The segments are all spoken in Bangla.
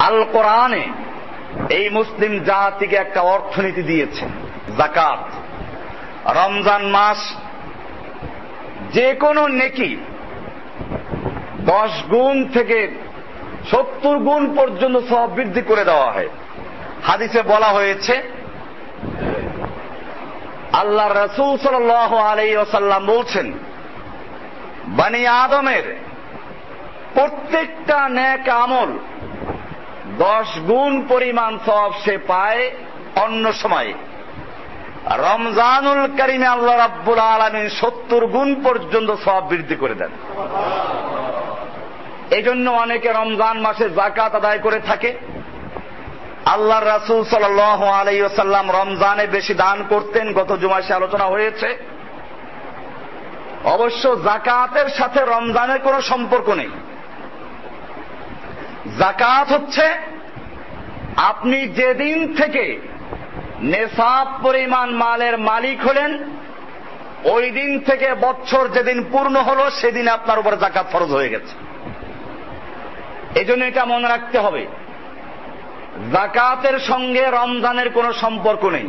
আল কোরআনে এই মুসলিম জাতিকে একটা অর্থনীতি দিয়েছে, যাকাত। রমজান মাস যে কোনো নেকি 10 গুণ থেকে 70 গুণ পর্যন্ত সওয়াব বৃদ্ধি করে দেওয়া হয়। হাদিসে বলা হয়েছে, আল্লাহর রাসূল সাল্লাল্লাহু আলাইহি ওয়াসাল্লাম বলছেন, বনি আদমের প্রত্যেকটা নেক আমল 10 গুণ পরিমাণ সওয়াব সে পায় অন্য সময়ে। রমজানুল কারীমে আল্লাহ রাব্বুল আলামিন 70 গুণ পর্যন্ত সওয়াব বৃদ্ধি করে দেন। এই জন্য অনেকে রমজান মাসে যাকাত আদায় করে থাকে। আল্লাহর রাসূল সাল্লাল্লাহু আলাইহি ওয়াসাল্লাম রমজানে বেশি দান করতেন, গত জুমায় সে আলোচনা হয়েছে। অবশ্য যাকাতের সাথে রমজানের কোনো সম্পর্ক নেই। যাকাত হচ্ছে আপনি যেদিন থেকে নেসাব পরিমাণ মালের মালিক হলেন, ওই দিন থেকে বছর যেদিন পূর্ণ হলো সেদিন আপনার উপর যাকাত ফরজ হয়ে গেছে। এজন্য এটা মনে রাখতে হবে, যাকাতের সঙ্গে রমজানের কোনো সম্পর্ক নেই।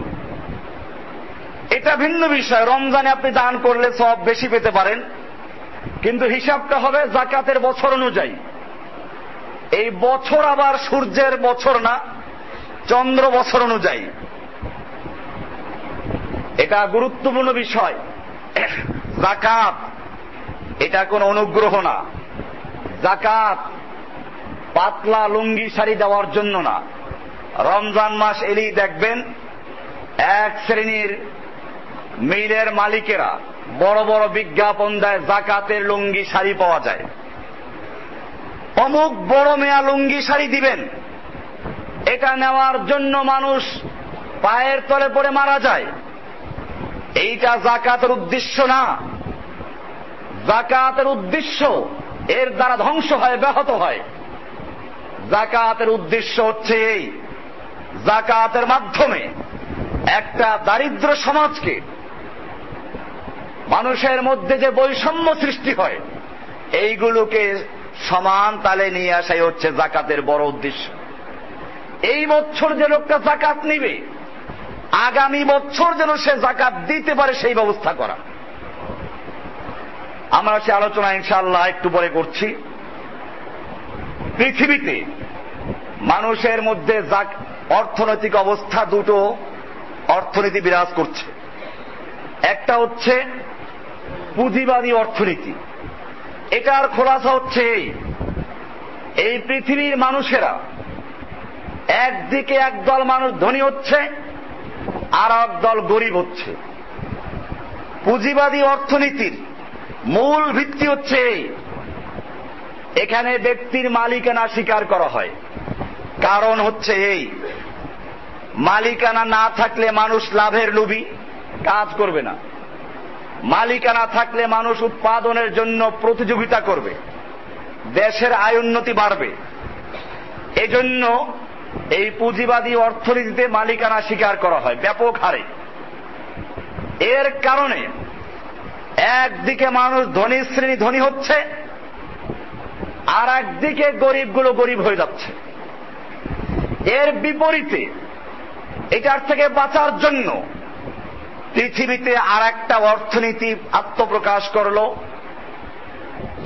এটা ভিন্ন বিষয়। রমজানে আপনি দান করলে সওয়াব বেশি পেতে পারেন, কিন্তু হিসাবটা হবে যাকাতের বছর অনুযায়ী। এই বছর আবার সূর্যের বছর না, চন্দ্র বছর অনুযায়ী। এটা গুরুত্বপূর্ণ বিষয়। যাকাত এটা কোনো অনুগ্রহ না। যাকাত পাতলা লুঙ্গি শাড়ি দেওয়ার জন্য না। রমজান মাস এলেই দেখবেন এক শ্রেণীর মিলের মালিকেরা বড় বড় বিজ্ঞাপন দেয়, যাকাতের লুঙ্গি শাড়ি পাওয়া যায়, অমুক বড় মেয়া লুঙ্গি শাড়ি দিবেন। এটা নেওয়ার জন্য মানুষ পায়ের তলে পড়ে মারা যায়। এইটা যাকাতের উদ্দেশ্য না। যাকাতের উদ্দেশ্য এর দ্বারা ধ্বংস হয়, ব্যাহত হয়। যাকাতের উদ্দেশ্য হচ্ছে এই, যাকাতের মাধ্যমে একটা দারিদ্র সমাজকে, মানুষের মধ্যে যে বৈষম্য সৃষ্টি হয়, এইগুলোকে সমান তালে নিয়ে আসাই হচ্ছে যাকাতের বড় উদ্দেশ্য। এই বছর যে লোকটা যাকাত নিবে, আগামী বছর যেন সে যাকাত দিতে পারে সেই ব্যবস্থা করা। আমরা সে আলোচনা ইনশাআল্লাহ একটু পরে করছি। পৃথিবীতে মানুষের মধ্যে অর্থনৈতিক অবস্থা, দুটো অর্থনীতি বিরাজ করছে। একটা হচ্ছে পুঁজিবাদী অর্থনীতি। এটার খোলাসা হচ্ছে এই পৃথিবীর মানুষেরা একদিকে একদল মানুষ ধনী হচ্ছে, আর একদল গরিব হচ্ছে। পুঁজিবাদী অর্থনীতির মূল ভিত্তি হচ্ছে এখানে ব্যক্তির মালিকানা স্বীকার করা হয়। কারণ হচ্ছে এই, মালিকানা না থাকলে মানুষ লাভের লোভী কাজ করবে না। মালিকানা থাকলে মানুষ উৎপাদনের জন্য প্রতিযোগিতা করবে, দেশের আয় উন্নতি বাড়বে। এজন্য এই পুঁজিবাদী অর্থনীতিতে মালিকানা স্বীকার করা হয় ব্যাপক হারে। এর কারণে একদিকে মানুষ ধনী শ্রেণী ধনী হচ্ছে, আর একদিকে গরিবগুলো গরিব হয়ে যাচ্ছে। এর বিপরীতে এটার থেকে বাঁচার জন্য পৃথিবীতে আর একটা অর্থনীতি আত্মপ্রকাশ করল,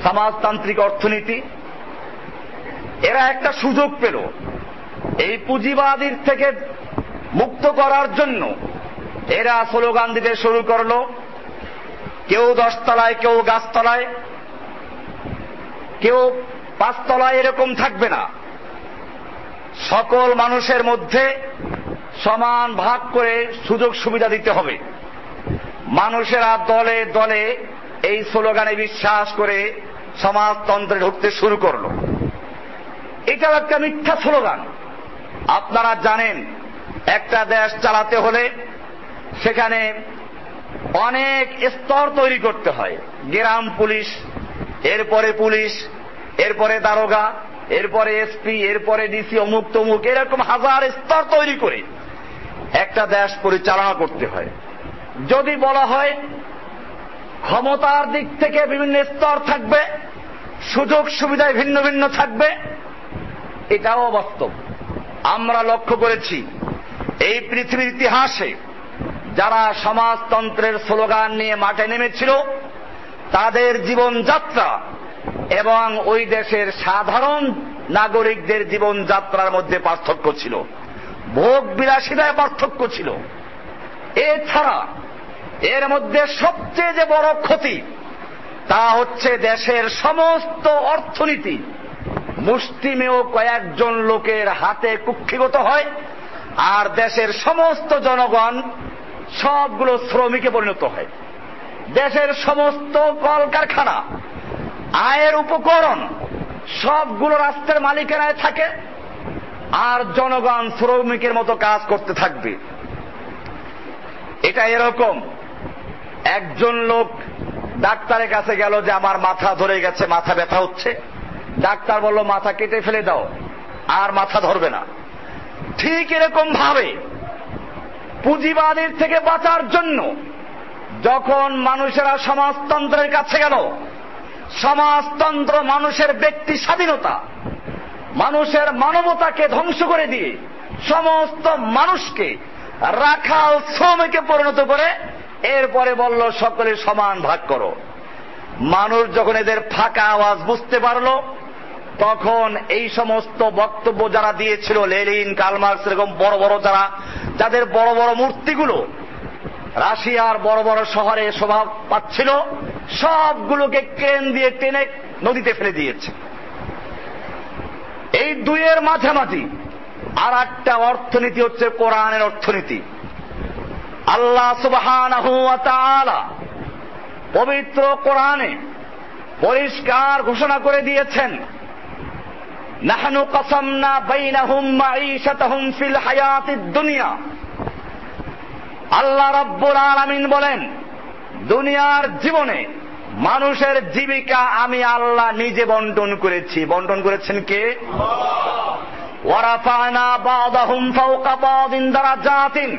সমাজতান্ত্রিক অর্থনীতি। এরা একটা সুযোগ পেল এই পুঁজিবাদীর থেকে মুক্ত করার জন্য। এরা স্লোগান দিতে শুরু করলো, কেউ 10 তলায়, কেউ গাছতলায়, কেউ 5 তলায়, এরকম থাকবে না। সকল মানুষের মধ্যে সমান ভাগ করে সুযোগ সুবিধা দিতে হবে। মানুষেরা দলে দলে এই স্লোগানে বিশ্বাস করে সমাজতন্ত্রে ঢুকতে শুরু করলো। এটাও একটা মিথ্যা স্লোগান। আপনারা জানেন, একটা দেশ চালাতে হলে সেখানে অনেক স্তর তৈরি করতে হয়। গ্রাম পুলিশ, এরপরে পুলিশ, এরপরে দারোগা, এরপরে এসপি, এরপরে ডিসি, অমুক তমুক, এরকম হাজার স্তর তৈরি করে একটা দেশ পরিচালনা করতে হয়। যদি বলা হয় ক্ষমতার দিক থেকে বিভিন্ন স্তর থাকবে, সুযোগ সুবিধায় ভিন্ন ভিন্ন থাকবে, এটাও বাস্তব। আমরা লক্ষ্য করেছি এই পৃথিবীর ইতিহাসে যারা সমাজতন্ত্রের স্লোগান নিয়ে মাঠে নেমেছিল তাদের জীবনযাত্রা এবং ওই দেশের সাধারণ নাগরিকদের জীবনযাত্রার মধ্যে পার্থক্য ছিল, ভোগ বিলাসিতায় পার্থক্য ছিল। এছাড়া এর মধ্যে সবচেয়ে যে বড় ক্ষতি তা হচ্ছে দেশের সমস্ত অর্থনীতি মুষ্টিমেয় কয়েকজন লোকের হাতে কুক্ষিগত হয়, আর দেশের সমস্ত জনগণ সবগুলো শ্রমিকে পরিণত হয়। দেশের সমস্ত কলকারখানা, আয়ের উপকরণ সবগুলো রাষ্ট্রের মালিকানায় থাকে, আর জনগণ শ্রমিকের মতো কাজ করতে থাকবে। এটা এরকম, একজন লোক ডাক্তারের কাছে গেল যে আমার মাথা ধরে গেছে, মাথা ব্যথা হচ্ছে। ডাক্তার বলল মাথা কেটে ফেলে দাও, আর মাথা ধরবে না। ঠিক এরকম ভাবে পুঁজিবাদের থেকে বাঁচার জন্য যখন মানুষেরা সমাজতন্ত্রের কাছে গেল, সমাজতন্ত্র মানুষের ব্যক্তি স্বাধীনতা, মানুষের মানবতাকে ধ্বংস করে দিয়ে সমস্ত মানুষকে রাখাল শ্রমিকে পরিণত করে এরপরে বলল সকলে সমান ভাগ করো। মানুষ যখন এদের ফাঁকা আওয়াজ বুঝতে পারল, তখন এই সমস্ত বক্তব্য যারা দিয়েছিল, লেনিন, কার্ল মার্কস, এরকম বড় বড় যাদের বড় বড় মূর্তিগুলো রাশিয়ার বড় বড় শহরে শোভা পাচ্ছিল, সবগুলোকে ক্রেন দিয়ে টেনে নদীতে ফেলে দিয়েছে। এই দুইয়ের মাঝামাঝি আর একটা অর্থনীতি হচ্ছে কোরআনের অর্থনীতি। আল্লাহ সুবহানাহু ওয়া তাআলা পবিত্র কোরআনে পরিষ্কার ঘোষণা করে দিয়েছেন, নাহনু কাসামনা বাইনাহুম মাঈশাতাহুম ফিল হায়াতিদ দুনিয়া। আল্লাহ রাব্বুল আলামিন বলেন, দুনিয়ার জীবনে মানুষের জীবিকা আমি আল্লাহ নিজে বন্টন করেছি। বন্টন করেছেন কে? ওয়া রাফা'না বা'দাহুম ফাওকা বা'দিন দারাজাতিন।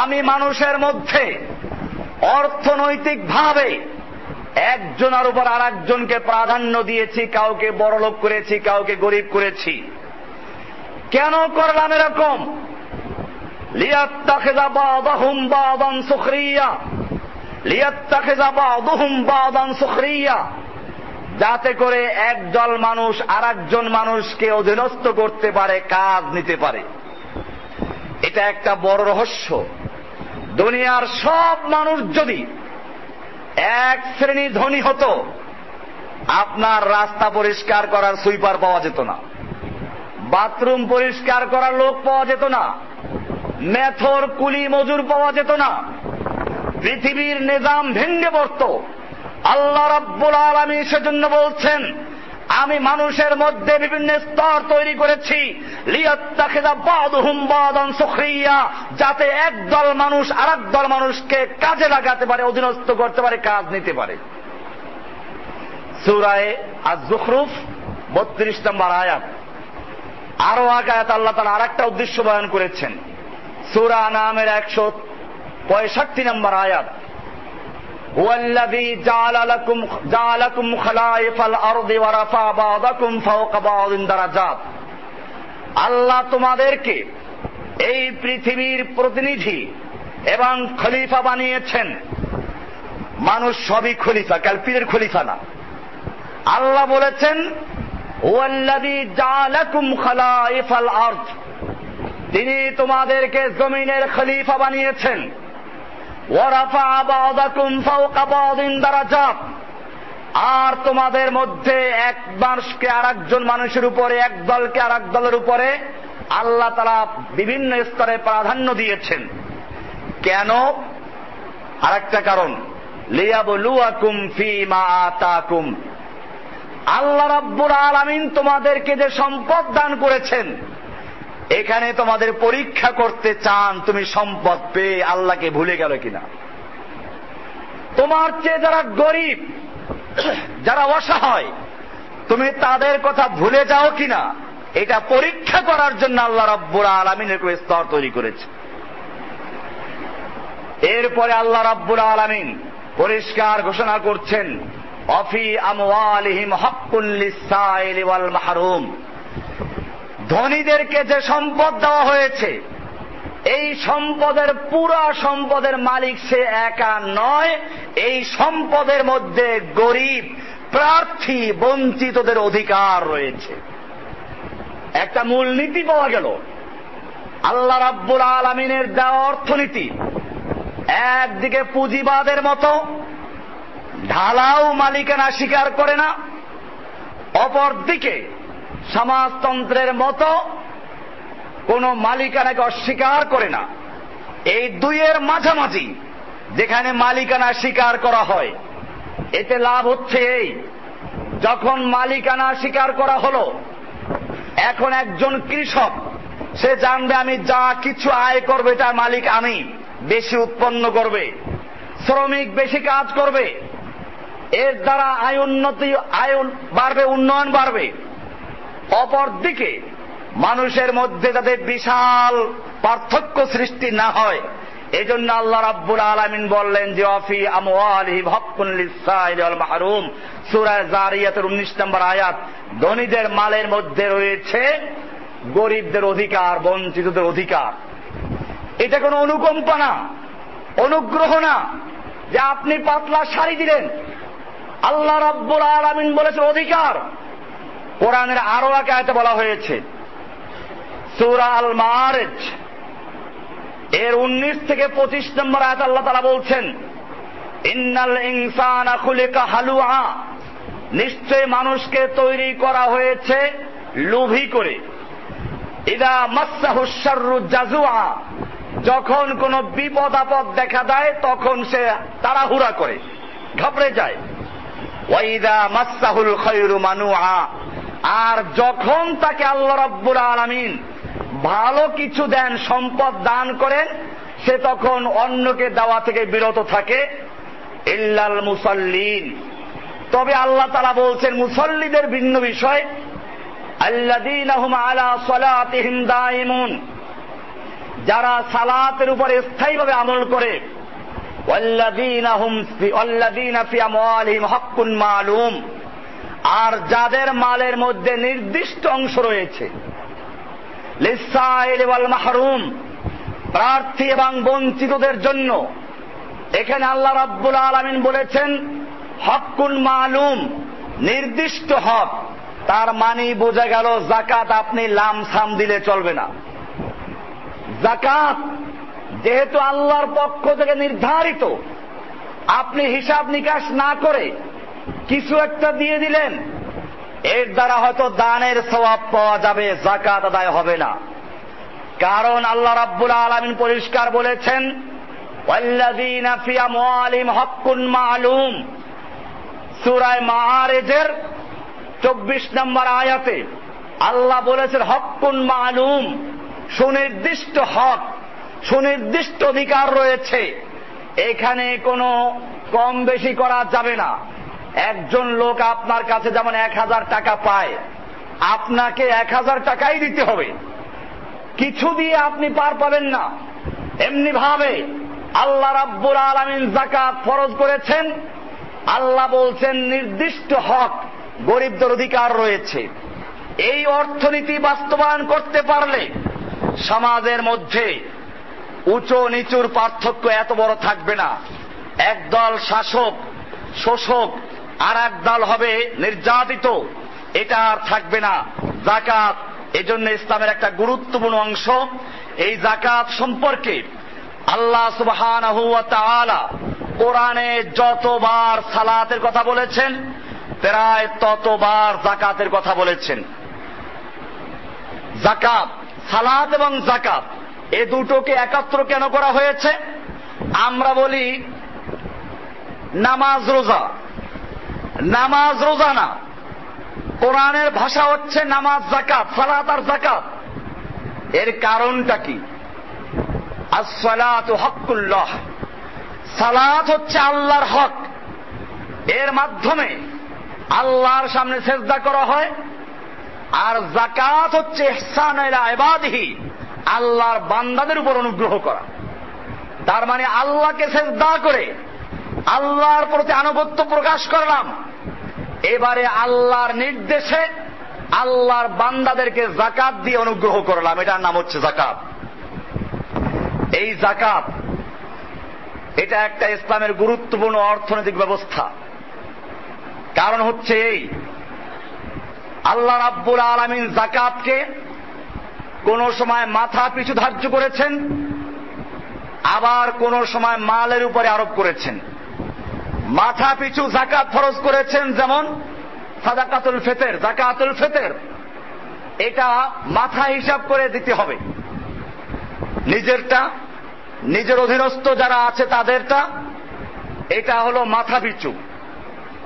আমি মানুষের মধ্যে অর্থনৈতিকভাবে একজনের উপর আর একজনকে প্রাধান্য দিয়েছি, কাউকে বড়লোক করেছি, কাউকে গরিব করেছি। কেন করলাম এরকম? লিয়াত্তাখিযা বা'দাহুম বা'দান সুখরিয়া, লিয়াত্তাখিযা বা'দুহুম বা'দান সুখরিয়া, যাতে করে একদল মানুষ আর একজন মানুষকে অধীনস্থ করতে পারে, কাজ নিতে পারে। এটা একটা বড় রহস্য। দুনিয়ার সব মানুষ যদি এক শ্রেণী ধনী হতো, আপনার রাস্তা পরিষ্কার করার সুইপার পাওয়া যেত না, বাথরুম পরিষ্কার করার লোক পাওয়া যেত না, মেথর কুলি মজুর পাওয়া যেত না, পৃথিবীর নিজাম ভেঙ্গে পড়ত। আল্লাহ রাব্বুল আলামিন সেজন্য বলছেন, আমি মানুষের মধ্যে বিভিন্ন স্তর তৈরি করেছি, লিয়াত্তাখিযা বা'দুহুম বা'দান সুখরিয়া, যাতে একদল মানুষ আর একদল মানুষকে কাজে লাগাতে পারে, অধীনস্থ করতে পারে, কাজ নিতে পারে। সূরা আয-যুখরুফ 32 নম্বর আয়াত। আরো আয়াত আল্লাহ তাআলা আরেকটা উদ্দেশ্য বয়ান করেছেন, সূরা আনামের 165 নম্বর আয়াত। ওয়াল্লাযী জাআলাকুম খালাইফাল আরদি ওয়া রাফা বা'দাকুম ফাওকা বা'দিন দারাজাত। আল্লাহ তোমাদেরকে এই পৃথিবীর প্রতিনিধি এবং খলিফা বানিয়েছেন। মানুষ সবই খলিফা, কাল পীরের খলিফা না। আল্লাহ বলেছেন, ওয়াল্লাযী জাআলাকুম খালাইফাল আরদ, তিনি তোমাদেরকে জমিনের খলিফা বানিয়েছেন। ওয়া রাফা বা'দাকুম ফাওকা বা'দিন দারাজাত, আর তোমাদের মধ্যে এক মানুষকে আর একজন মানুষের উপরে, এক দলকে আর এক দলের উপরে আল্লাহ তাআলা বিভিন্ন স্তরে প্রাধান্য দিয়েছেন। কেন? আরেকটা কারণ, লিয়াবলুয়াকুম ফীমা আতাকুম। আল্লাহ রাব্বুল আলামিন তোমাদেরকে যে সম্পদ দান করেছেন, এখানে তোমাদের পরীক্ষা করতে চান তুমি সম্পদ পেয়ে আল্লাহকে ভুলে গেল কিনা। তোমার চেয়ে যারা গরিব, যারা অসহায়, তুমি তাদের কথা ভুলে যাও কিনা, এটা পরীক্ষা করার জন্য আল্লাহ রাব্বুল আলামিন এরকম স্তর তৈরি করেছে। এরপরে আল্লাহ রাব্বুল আলামিন পরিষ্কার ঘোষণা করছেন, অফি আমওয়ালিহিম হাক্কুল লিস-সাইলি ওয়াল মাহরুম। ধনীদেরকে যে সম্পদ দেওয়া হয়েছে, এই সম্পদের পুরা সম্পদের মালিক সে একা নয়, এই সম্পদের মধ্যে গরিব, প্রার্থী, বঞ্চিতদের অধিকার রয়েছে। একটা মূলনীতি পাওয়া গেল। আল্লাহ রাব্বুল আলামিনের দেওয়া অর্থনীতি একদিকে পুঁজিবাদের মতো ঢালাও মালিকানা স্বীকার করে না, অপরদিকে সমাজতন্ত্রের মতো কোন মালিকানাকে অস্বীকার করে না। এই দুইয়ের মাঝামাঝি যেখানে মালিকানা স্বীকার করা হয়, এতে লাভ হচ্ছে এই, যখন মালিকানা স্বীকার করা হলো, এখন একজন কৃষক সে জানবে আমি যা কিছু আয় করবে তার মালিক আমি, বেশি উৎপন্ন করবে, শ্রমিক বেশি কাজ করবে, এর দ্বারা আয় উন্নতি, আয় বাড়বে, উন্নয়ন বাড়বে। অপরদিকে মানুষের মধ্যে যাতে বিশাল পার্থক্য সৃষ্টি না হয়, এজন্য আল্লাহ রাব্বুল আলামিন বললেন যে ওয়াফি আমওয়ালিহিম হাক্কুন লিস-সাইলি ওয়াল মাহরুম, সূরা জারিয়াতের 19 নম্বর আয়াত। ধনীদের মালের মধ্যে রয়েছে গরিবদের অধিকার, বঞ্চিতদের অধিকার। এটা কোনো অনুকম্পা না, অনুগ্রহ না যে আপনি পাতলা শাড়ি দিলেন। আল্লাহ রাব্বুল আলামিন বলেছে অধিকার। কোরআনের আরো এক আয়াতে বলা হয়েছে, সূরা আল মাআরিজ এর 19 থেকে 25 নম্বর আয়াত আল্লাহ তাআলা বলছেন, ইন্নাল ইনসানা খুলিকা হালুআ, নিশ্চয় মানুষকে তৈরি করা হয়েছে লোভী করে। ইদা মাসসাহুশ শাররু জাজুআ, যখন কোন বিপদ আপদ দেখা দেয় তখন সে তাড়াহুড়া করে, ঘাবড়ে যায়। ওয়া ইদা মাসসাহুল খায়রু মানুআ, আর যখন তাকে আল্লাহ রাব্বুল আলামিন ভালো কিছু দেন, সম্পদ দান করেন, সে তখন অন্যকে দেওয়া থেকে বিরত থাকে। ইল্লাল মুসাল্লিন, তবে আল্লাহ তাআলা বলছেন মুসাল্লিদের ভিন্ন বিষয়। আল্লাযীনা হুম আলা সালাতিহিম দাইমুন, যারা সালাতের উপরে স্থায়ীভাবে আমল করে। ওয়াল্লাযীনা ফি আমওয়ালিহিম হাক্কুন মালুম, আর যাদের মালের মধ্যে নির্দিষ্ট অংশ রয়েছে। লিস-সাইলি ওয়াল মাহরুম, প্রার্থী এবং বঞ্চিতদের জন্য। এখানে আল্লাহ রাব্বুল আলামিন বলেছেন হাক্কুন মালুম, নির্দিষ্ট হক। তার মানে বোঝা গেল যাকাত আপনি লামসাম দিলে চলবে না। যাকাত যেহেতু আল্লাহর পক্ষ থেকে নির্ধারিত, আপনি হিসাব নিকাশ না করে কিছু একটা দিয়ে দিলেন, এর দ্বারা হয়তো দানের সওয়াব পাওয়া যাবে, যাকাত আদায় হবে না। কারণ আল্লাহ রাব্বুল আলামিন পরিষ্কার বলেছেন ওয়াল্লাযীনা ফি আমওয়ালিহিম হাক্কুন মালুম, সূরা মাআরিজের 24 নম্বর আয়াতে আল্লাহ বলেছেন হাক্কুন মালুম, সুনির্দিষ্ট হক, সুনির্দিষ্ট অধিকার রয়েছে। এখানে কোনো কম বেশি করা যাবে না। একজন লোক আপনার কাছে যেমন 1000 টাকা পায়, আপনাকে 1000 টাকাই দিতে হবে, কিছু দিয়ে আপনি পার পাবেন না। এমনি ভাবে আল্লাহ রাব্বুল আলামিন যাকাত ফরজ করেছেন। আল্লাহ বলছেন নির্দিষ্ট হক, গরিবদের অধিকার রয়েছে। এই অর্থনীতি বাস্তবায়ন করতে পারলে সমাজের মধ্যে উঁচু নিচুর পার্থক্য এত বড় থাকবে না। একদল শাসক শোষক, আর এক দল হবে নির্যাতিত, এটা আর থাকবে না। যাকাত এজন্য ইসলামের একটা গুরুত্বপূর্ণ অংশ। এই যাকাত সম্পর্কে আল্লাহ সুবহানাহু ওয়া তাআলা কোরআনে যতবার সালাতের কথা বলেছেন, প্রায় ততবার যাকাতের কথা বলেছেন। যাকাত, সালাত এবং যাকাত এ দুটোকে একাত্র কেন করা হয়েছে? আমরা বলি নামাজ রোজা, নামাজ রোজা না, কোরআনের ভাষা হচ্ছে নামাজ যাকাত, সালাত আর যাকাত। এর কারণটা কি? আস-সালাতু হাক্কুল্লাহ, সালাত হচ্ছে আল্লাহর হক। এর মাধ্যমে আল্লাহর সামনে সেজদা করা হয়। আর যাকাত হচ্ছে ইহসান ইলা ইবাদিহি, আল্লাহর বান্দাদের উপর অনুগ্রহ করা। তার মানে আল্লাহকে সেজদা করে আল্লাহর প্রতি আনুগত্য প্রকাশ করলাম, এবারে আল্লাহর নির্দেশে আল্লাহর বান্দাদেরকে যাকাত দিয়ে অনুগ্রহ করলাম, এটার নাম হচ্ছে যাকাত। এই যাকাত এটা একটা ইসলামের গুরুত্বপূর্ণ অর্থনৈতিক ব্যবস্থা। কারণ হচ্ছে এই, আল্লাহ রাব্বুল আলামিন যাকাতকে কোন সময় মাথা পিছু ধার্য করেছেন, আবার কোন সময় মালের উপরে আরোপ করেছেন। মাথা পিছু যাকাত ফরজ করেছেন, যেমন সাদাকাতুল ফিতর, যাকাতুল ফিতর এটা মাথা হিসাব করে দিতে হবে, নিজেরটা, নিজের অধীনস্থ যারা আছে তাদেরটা, এটা হলো মাথা পিছু।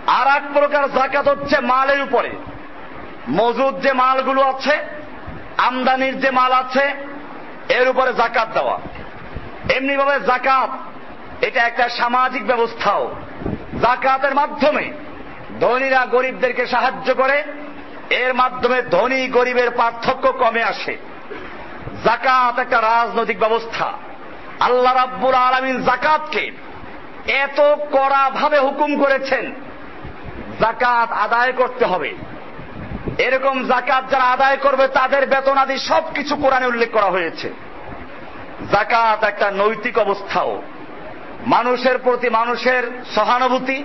আর এক প্রকার যাকাত হচ্ছে মালের উপরে, মজুদ যে মালগুলো আছে, আমদানির যে মাল আছে, এর উপরে যাকাত দেওয়া। এমনি ভাবে যাকাত এটা একটা সামাজিক ব্যবস্থাও। যাকাতের মাধ্যমে ধনীরা গরিবদেরকে সাহায্য করে, এর মাধ্যমে ধনী গরিবের পার্থক্য কমে আসে। যাকাত একটা রাজনৈতিক ব্যবস্থা। আল্লাহ রাব্বুল আলামিন যাকাতকে এত কড়া ভাবে হুকুম করেছেন, যাকাত আদায় করতে হবে। এরকম যাকাত যারা আদায় করবে তাদের বেতন আদি সবকিছু কোরআনে উল্লেখ করা হয়েছে। যাকাত একটা নৈতিক অবস্থাও। মানুষের প্রতি মানুষের সহানুভূতি,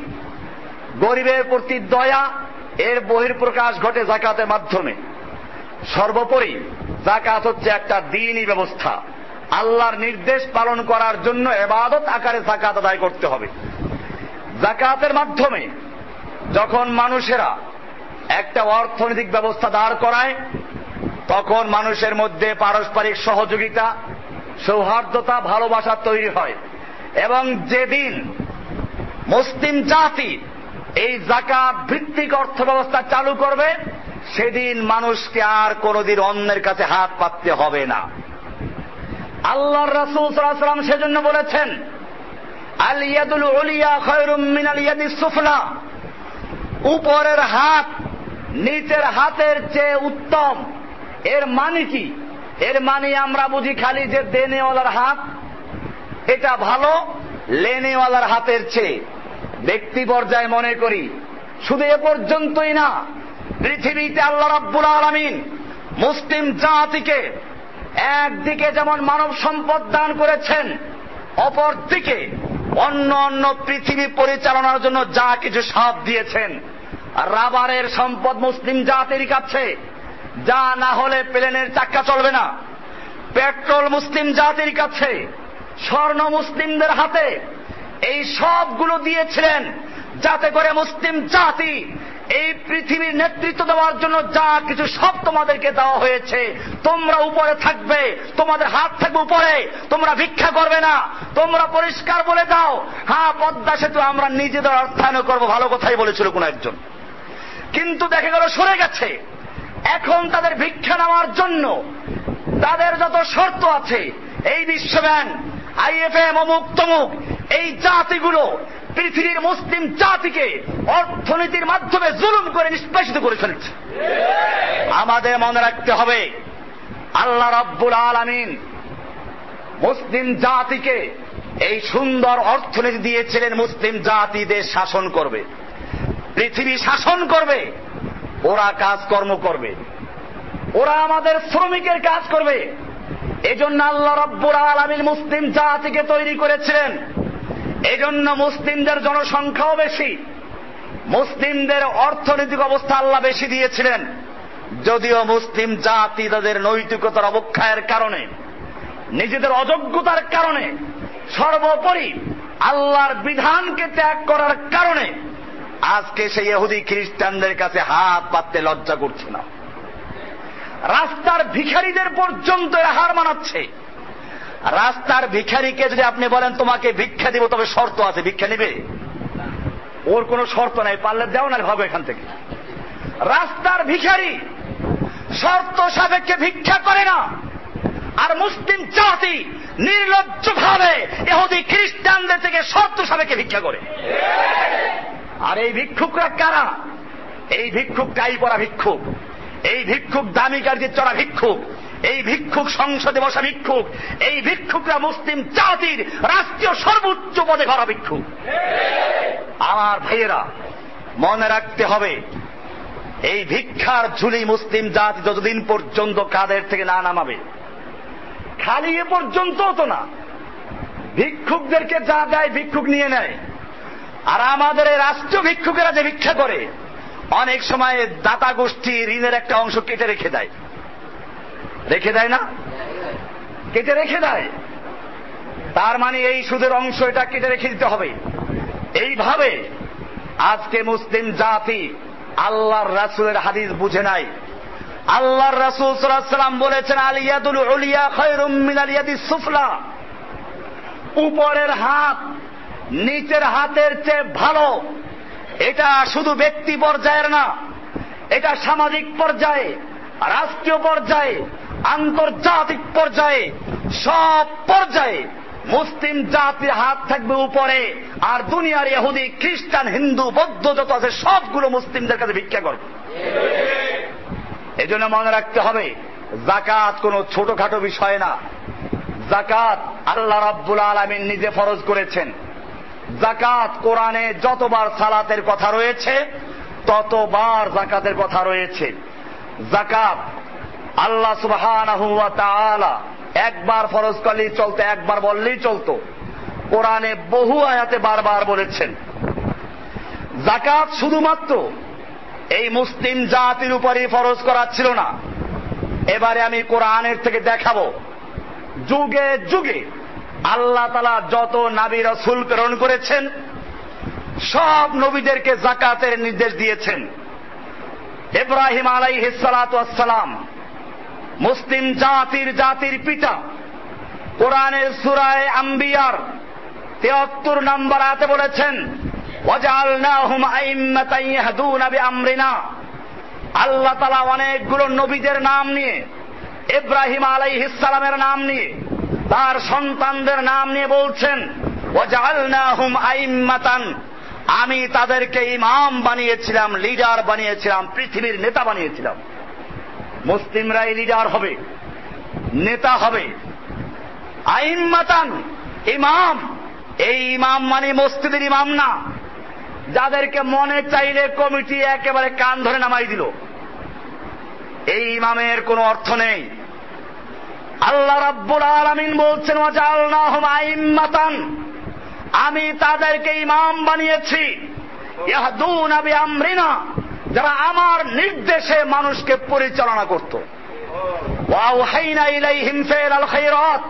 গরিবের প্রতি দয়া, এর বহিঃপ্রকাশ ঘটে যাকাতের মাধ্যমে। সর্বোপরি যাকাত হচ্ছে একটা দ্বীনি ব্যবস্থা। আল্লাহর নির্দেশ পালন করার জন্য ইবাদত আকারে যাকাত আদায় করতে হবে। যাকাতের মাধ্যমে যখন মানুষেরা একটা অর্থনৈতিক ব্যবস্থা দাঁড় করায়, তখন মানুষের মধ্যে পারস্পরিক সহযোগিতা, সৌহার্দ্যতা, ভালোবাসা তৈরি হয়। এবং যেদিন মুসলিম জাতি এই যাকাত ভিত্তিক অর্থ ব্যবস্থা চালু করবে, সেদিন মানুষকে আর কোনদিন অন্যের কাছে হাত পাততে হবে না। আল্লাহর রাসূল সাল্লাল্লাহু আলাইহি ওয়াসাল্লাম সেজন্য বলেছেন, আল ইয়াদুল উলিয়া খায়রুম মিনাল ইয়াদিস সুফলা, উপরের হাত নিচের হাতের চেয়ে উত্তম। এর মানে কি? এর মানে আমরা বুঝি খালি যে দেনেওয়ালার হাত এটা ভালো লেনেওয়ালার হাতের চেয়ে। ব্যক্তি পর্যায়ে মনে করি শুধু এ পর্যন্তই না, পৃথিবীতে আল্লাহ রাব্বুল আলামিন মুসলিম জাতিকে একদিকে যেমন মানব সম্পদ দান করেছেন, অপরদিকে অন্য অন্য পৃথিবী পরিচালনার জন্য যা কিছু সাথ দিয়েছেন। রাবারের সম্পদ মুসলিম জাতির কাছে, যা না হলে প্লেনের চাক্কা চলবে না। পেট্রোল মুসলিম জাতির কাছে, স্বর্ণ মুসলিমদের হাতে। এই সবগুলো দিয়েছিলেন যাতে করে মুসলিম জাতি এই পৃথিবীর নেতৃত্ব দেওয়ার জন্য যা কিছু সব তোমাদেরকে দেওয়া হয়েছে, তোমরা উপরে থাকবে, তোমাদের হাত থাকবে উপরে, তোমরা ভিক্ষা করবে না, তোমরা পরিষ্কার বলে দাও, হ্যাঁ পদ্মা সেতু আমরা নিজেদের অর্থায়ন করবো, ভালো কথাই বলেছিল কোন একজন। কিন্তু দেখা গেল সরে গেছে। এখন তাদের ভিক্ষা নেওয়ার জন্য তাদের যত শর্ত আছে, এই বিশ্বব্যাংক, IFM, অমুক তমুক, এই জাতিগুলো পৃথিবীর মুসলিম জাতিকে অর্থনীতির মাধ্যমে জুলুম করে নিষ্পেষিত করে ফেলছে। আমাদের মনে রাখতে হবে, আল্লাহ রাব্বুল আলামিন মুসলিম জাতিকে এই সুন্দর অর্থনীতি দিয়েছিলেন। মুসলিম জাতি দেশ শাসন করবে, পৃথিবী শাসন করবে, ওরা কাজকর্ম করবে, ওরা আমাদের শ্রমিকের কাজ করবে। এজন্য আল্লাহ রাব্বুল আলামিন মুসলিম জাতিকে তৈরি করেছিলেন। এজন্য মুসলিমদের জনসংখ্যাও বেশি, মুসলিমদের অর্থনৈতিক অবস্থা আল্লাহ বেশি দিয়েছিলেন। যদিও মুসলিম জাতি তাদের নৈতিকতার অবক্ষয়ের কারণে, নিজেদের অযোগ্যতার কারণে, সর্বোপরি আল্লাহর বিধানকে ত্যাগ করার কারণে আজকে সেই ইহুদি খ্রিস্টানদের কাছে হাত পাততে লজ্জা করছে না। রাস্তার ভিখারিদের পর্যন্ত এরা হার মানাচ্ছে। রাস্তার ভিখারিকে যদি আপনি বলেন তোমাকে ভিক্ষা দিব, তবে শর্ত আছে, ভিক্ষা নেবে? ওর কোনো শর্ত নাই, পারলে দেও না ভাগো এখান থেকে। রাস্তার ভিখারি শর্ত সাপেক্ষে ভিক্ষা করে না, আর মুসলিম জাতি নির্লজ্জভাবে ইহুদি খ্রিস্টানদের থেকে শর্ত সাপেক্ষে ভিক্ষা করে। আর এই ভিক্ষুকরা কারা? এই ভিক্ষুক টাই পরা ভিক্ষুক, এই ভিক্ষুক দামি গাড়িতে চড়া ভিক্ষুক, এই ভিক্ষুক সংসদে বসা ভিক্ষুক, এই ভিক্ষুকরা মুসলিম জাতির রাষ্ট্রীয় সর্বোচ্চ পদে ভরা ভিক্ষুক। আমার ভাইয়েরা, মনে রাখতে হবে, এই ভিক্ষার ঝুলি মুসলিম জাতি যতদিন পর্যন্ত কাদের থেকে না নামাবে, খালি এ পর্যন্ত তো না, ভিক্ষুকদেরকে যা দেয় ভিক্ষুক নিয়ে নেয়। আর আমাদের এই রাষ্ট্রীয় ভিক্ষুকেরা যে ভিক্ষা করে, অনেক সময় দাতা গোষ্ঠী ঋণের একটা অংশ কেটে রেখে দেয়, রেখে দেয় না, কেটে রেখে দেয়। তার মানে এই সুদের অংশ এটা কেটে রেখে দিতে হবে। এইভাবে আজকে মুসলিম জাতি আল্লাহর রাসূলের হাদিস বুঝে নাই। আল্লাহর রাসূল সাল্লাল্লাহু আলাইহি ওয়াসাল্লাম বলেছেন, আল ইয়াদুল উলিয়া খায়রুম মিনাল ইয়াদিস সুফলা, উপরের হাত নিচের হাতের চেয়ে ভালো। এটা শুধু ব্যক্তি পর্যায়ের না, এটা সামাজিক পর্যায়ে, রাষ্ট্রীয় পর্যায়ে, আন্তর্জাতিক পর্যায়ে, সব পর্যায়ে মুসলিম জাতির হাত থাকবে উপরে, আর দুনিয়ার ইহুদি খ্রিস্টান হিন্দু বৌদ্ধ যত আছে সবগুলো মুসলিমদের কাছে ভিক্ষা করবে। এই জন্য মনে রাখতে হবে, যাকাত কোনো ছোটখাটো বিষয় না। যাকাত আল্লাহ রাব্বুল আলামিন নিজে ফরজ করেছেন। যাকাত কোরআনে যতবার সালাতের কথা রয়েছে ততবার যাকাতের কথা রয়েছে। যাকাত আল্লাহ সুবহানাহু ওয়া তাআলা একবার ফরজ করলেই চলতো, একবার বললেই চলতো, কোরআনে বহু আয়াতে বারবার বলেছেন। যাকাত শুধুমাত্র এই মুসলিম জাতির উপরই ফরজ করা ছিল না। এবারে আমি কোরআনের থেকে দেখাবো, যুগে যুগে আল্লাহ তাআলা যত নবী রাসূল প্রেরণ করেছেন সব নবীদেরকে যাকাতের নির্দেশ দিয়েছেন। ইব্রাহিম আলাইহিস সালাতু ওয়াস সালাম মুসলিম জাতির পিতা, কোরআনের সূরা আম্বিয়ার 73 নম্বর আয়াতে বলেছেন, ওয়াজআলনাহুম আইম্মাতান ইয়াহদুনা বিআমরিনা। আল্লাহ তাআলা অনেকগুলো নবীদের নাম নিয়ে, ইব্রাহিম আলাইহিস সালামের নাম নিয়ে, তার সন্তানদের নাম নিয়ে বলছেন, ওয়াজআলনাহুম আইম্মাতান, আমি তাদেরকে ইমাম বানিয়েছিলাম, লিডার বানিয়েছিলাম, পৃথিবীর নেতা বানিয়েছিলাম। মুসলিমরাই লিডার হবে, নেতা হবে। আইম্মাতান, ইমাম। এই ইমাম মানে মসজিদের ইমাম না, যাদেরকে মনে চাইলে কমিটি একেবারে কান ধরে নামাই দিল, এই ইমামের কোনো অর্থ নেই। আল্লাহ রাব্বুল আলামিন বলছেন, ওয়াজআলনাহুম আইম্মাতান, আমি তাদেরকে ইমাম বানিয়েছি, ইয়াহদুনা বিআমরিনা, যারা আমার নির্দেশে মানুষকে পরিচালনা করত। ওয়াওহাইনা ইলাইহিম ফিআল খায়রাত,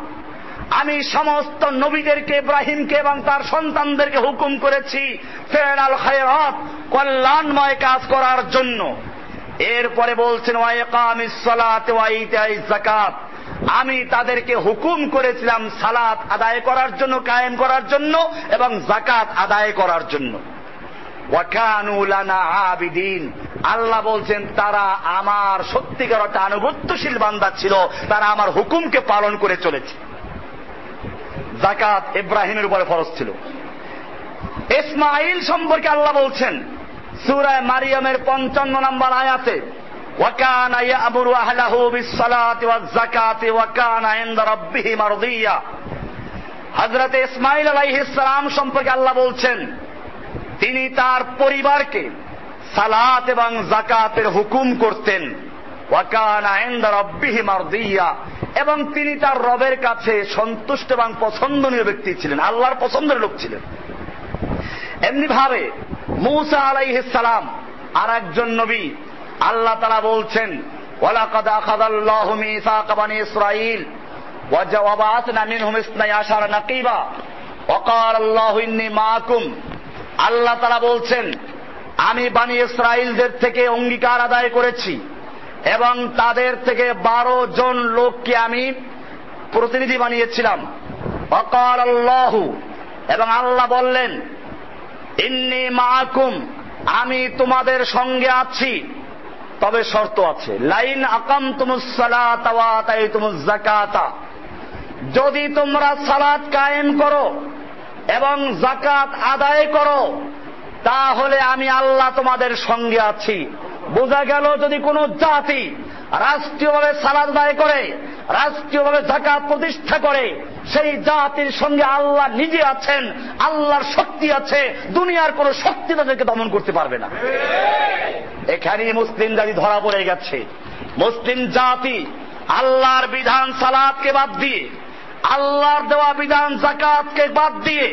আমি সমস্ত নবীদেরকে, ইব্রাহিমকে এবং তার সন্তানদেরকে হুকুম করেছি ফিআল খায়রাত, কল্যাণময় কাজ করার জন্য। এরপরে বলছেন, ওয়া ইকামিস সালাতি ওয়া ইতাইজ যাকাত, আমি তাদেরকে হুকুম করেছিলাম সালাত আদায় করার জন্য, কায়েম করার জন্য এবং যাকাত আদায় করার জন্য। ওয়া কানু লানা আবিদিন, আল্লাহ বলছেন তারা আমার সত্যিকার অর্থে আনুগত্যশীল বান্দা ছিল, তারা আমার হুকুমকে পালন করে চলেছে। যাকাত ইব্রাহিমের উপরে ফরজ ছিল। ইসমাঈল সম্পর্কে আল্লাহ বলছেন সূরা মারিয়ামের 55 নম্বর আয়াতে, ওয়া কানা ইয়া'মুরু আহলাহু বিস-সালাতি ওয়াজ-যাকাতি ওয়া কানা ইনদা রাব্বিহি মারদিয়া। হযরত ইসমাঈল আলাইহিস সালাম সম্পর্কে আল্লাহ বলছেন, তিনি তার পরিবারকে সালাত এবং যাকাতের হুকুম করতেন। ওয়া কানা ইনদা রাব্বিহি মারদিয়া, এবং তিনি তার রবের কাছে সন্তুষ্ট এবং পছন্দনীয় ব্যক্তি ছিলেন, আল্লাহর পছন্দের লোক ছিলেন। এমনি ভাবে মূসা আলাইহিস সালাম আর একজন নবী, আল্লাহ তাআলা বলছেন, ওয়ালাকাদ আখাযাল্লাহু মিসাকা বনি ইসরাঈল ওয়া বা'আথনা মিনহুম 12 নাকীবা ওয়া ক্বালা আল্লাহু ইন্নী মাআকুম। আল্লাহ তাআলা বলছেন, আমি বনি ইসরাঈলদের থেকে অঙ্গীকার আদায় করেছি এবং তাদের থেকে 12 জন লোককে আমি প্রতিনিধি বানিয়েছিলাম। ওয়া ক্বালা আল্লাহু, এবং আল্লাহ বললেন, ইন্নী মাআকুম, আমি তোমাদের সঙ্গে আছি, তবে শর্ত আছে। লাইন আকামতুমুস সালাতা ওয়া আতাইতুমুজ যাকাতা, যদি তোমরা সালাত কায়েম করো এবং যাকাত আদায় করো তাহলে আমি আল্লাহ তোমাদের সঙ্গে আছি। বোঝা গেল, যদি কোনো জাতি রাষ্ট্রীয়ভাবে সালাত আদায় করে, রাষ্ট্রীয়ভাবে যাকাত প্রতিষ্ঠা করে, সেই জাতির সঙ্গে আল্লাহ নিজে আছেন, আল্লাহর শক্তি আছে, দুনিয়ার কোন শক্তি তাদেরকে দমন করতে পারবে না। এখানেই মুসলিম জাতি ধরা পড়ে গেছে। মুসলিম জাতি আল্লাহর বিধান সালাতকে বাদ দিয়ে, আল্লাহর দেওয়া বিধান যাকাতকে বাদ দিয়ে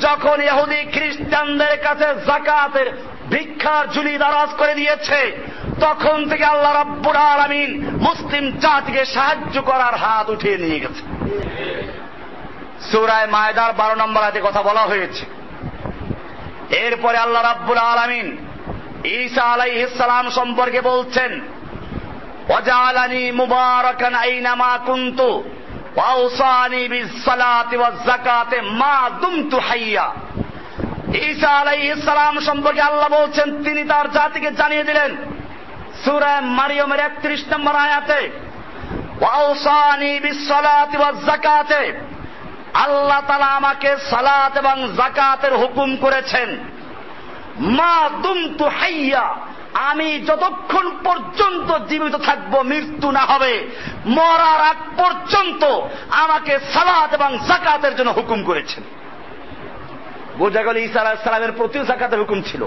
যখন ইহুদি খ্রিস্টানদের কাছে যাকাতের ভিক্ষার ঝুলি দারাজ করে দিয়েছে, তখন থেকে আল্লাহ রাব্বুল আলামিন মুসলিম জাতিকে সাহায্য করার হাত উঠিয়ে নিয়ে গেছে। সূরা মায়দার 12 নম্বর আয়াতে কথা বলা হয়েছে। এরপরে আল্লাহ রাব্বুল আলামিন ঈসা আলাইহিস সালাম সম্পর্কে বলছেন, ওয়াজআলানি মুবারাকান আইনামা কুনতু ওয়া আওসানি বিস সালাতি ওয়াজ যাকাতি মা দুমতু হাইয়া। ঈসা আলাইহিস সালাম সম্পর্কে আল্লাহ বলছেন, তিনি তার জাতিকে জানিয়ে দিলেন সূরা মারইয়ামের 31 নম্বর আয়াতে, ওয়া আওসানি বিস সালাতি ওয়াজ যাকাতি, আল্লাহ তাআলা আমাকে সালাত এবং যাকাতের হুকুম করেছেন মা দুমতু হাইয়া, আমি যতক্ষণ পর্যন্ত জীবিত থাকব, মৃত্যু না হবে, মরার আগ পর্যন্ত আমাকে সালাত এবং যাকাতের জন্য হুকুম করেছেন। বোঝা গেল ঈসা আলাইহিস সালামের প্রতি যাকাতের হুকুম ছিল।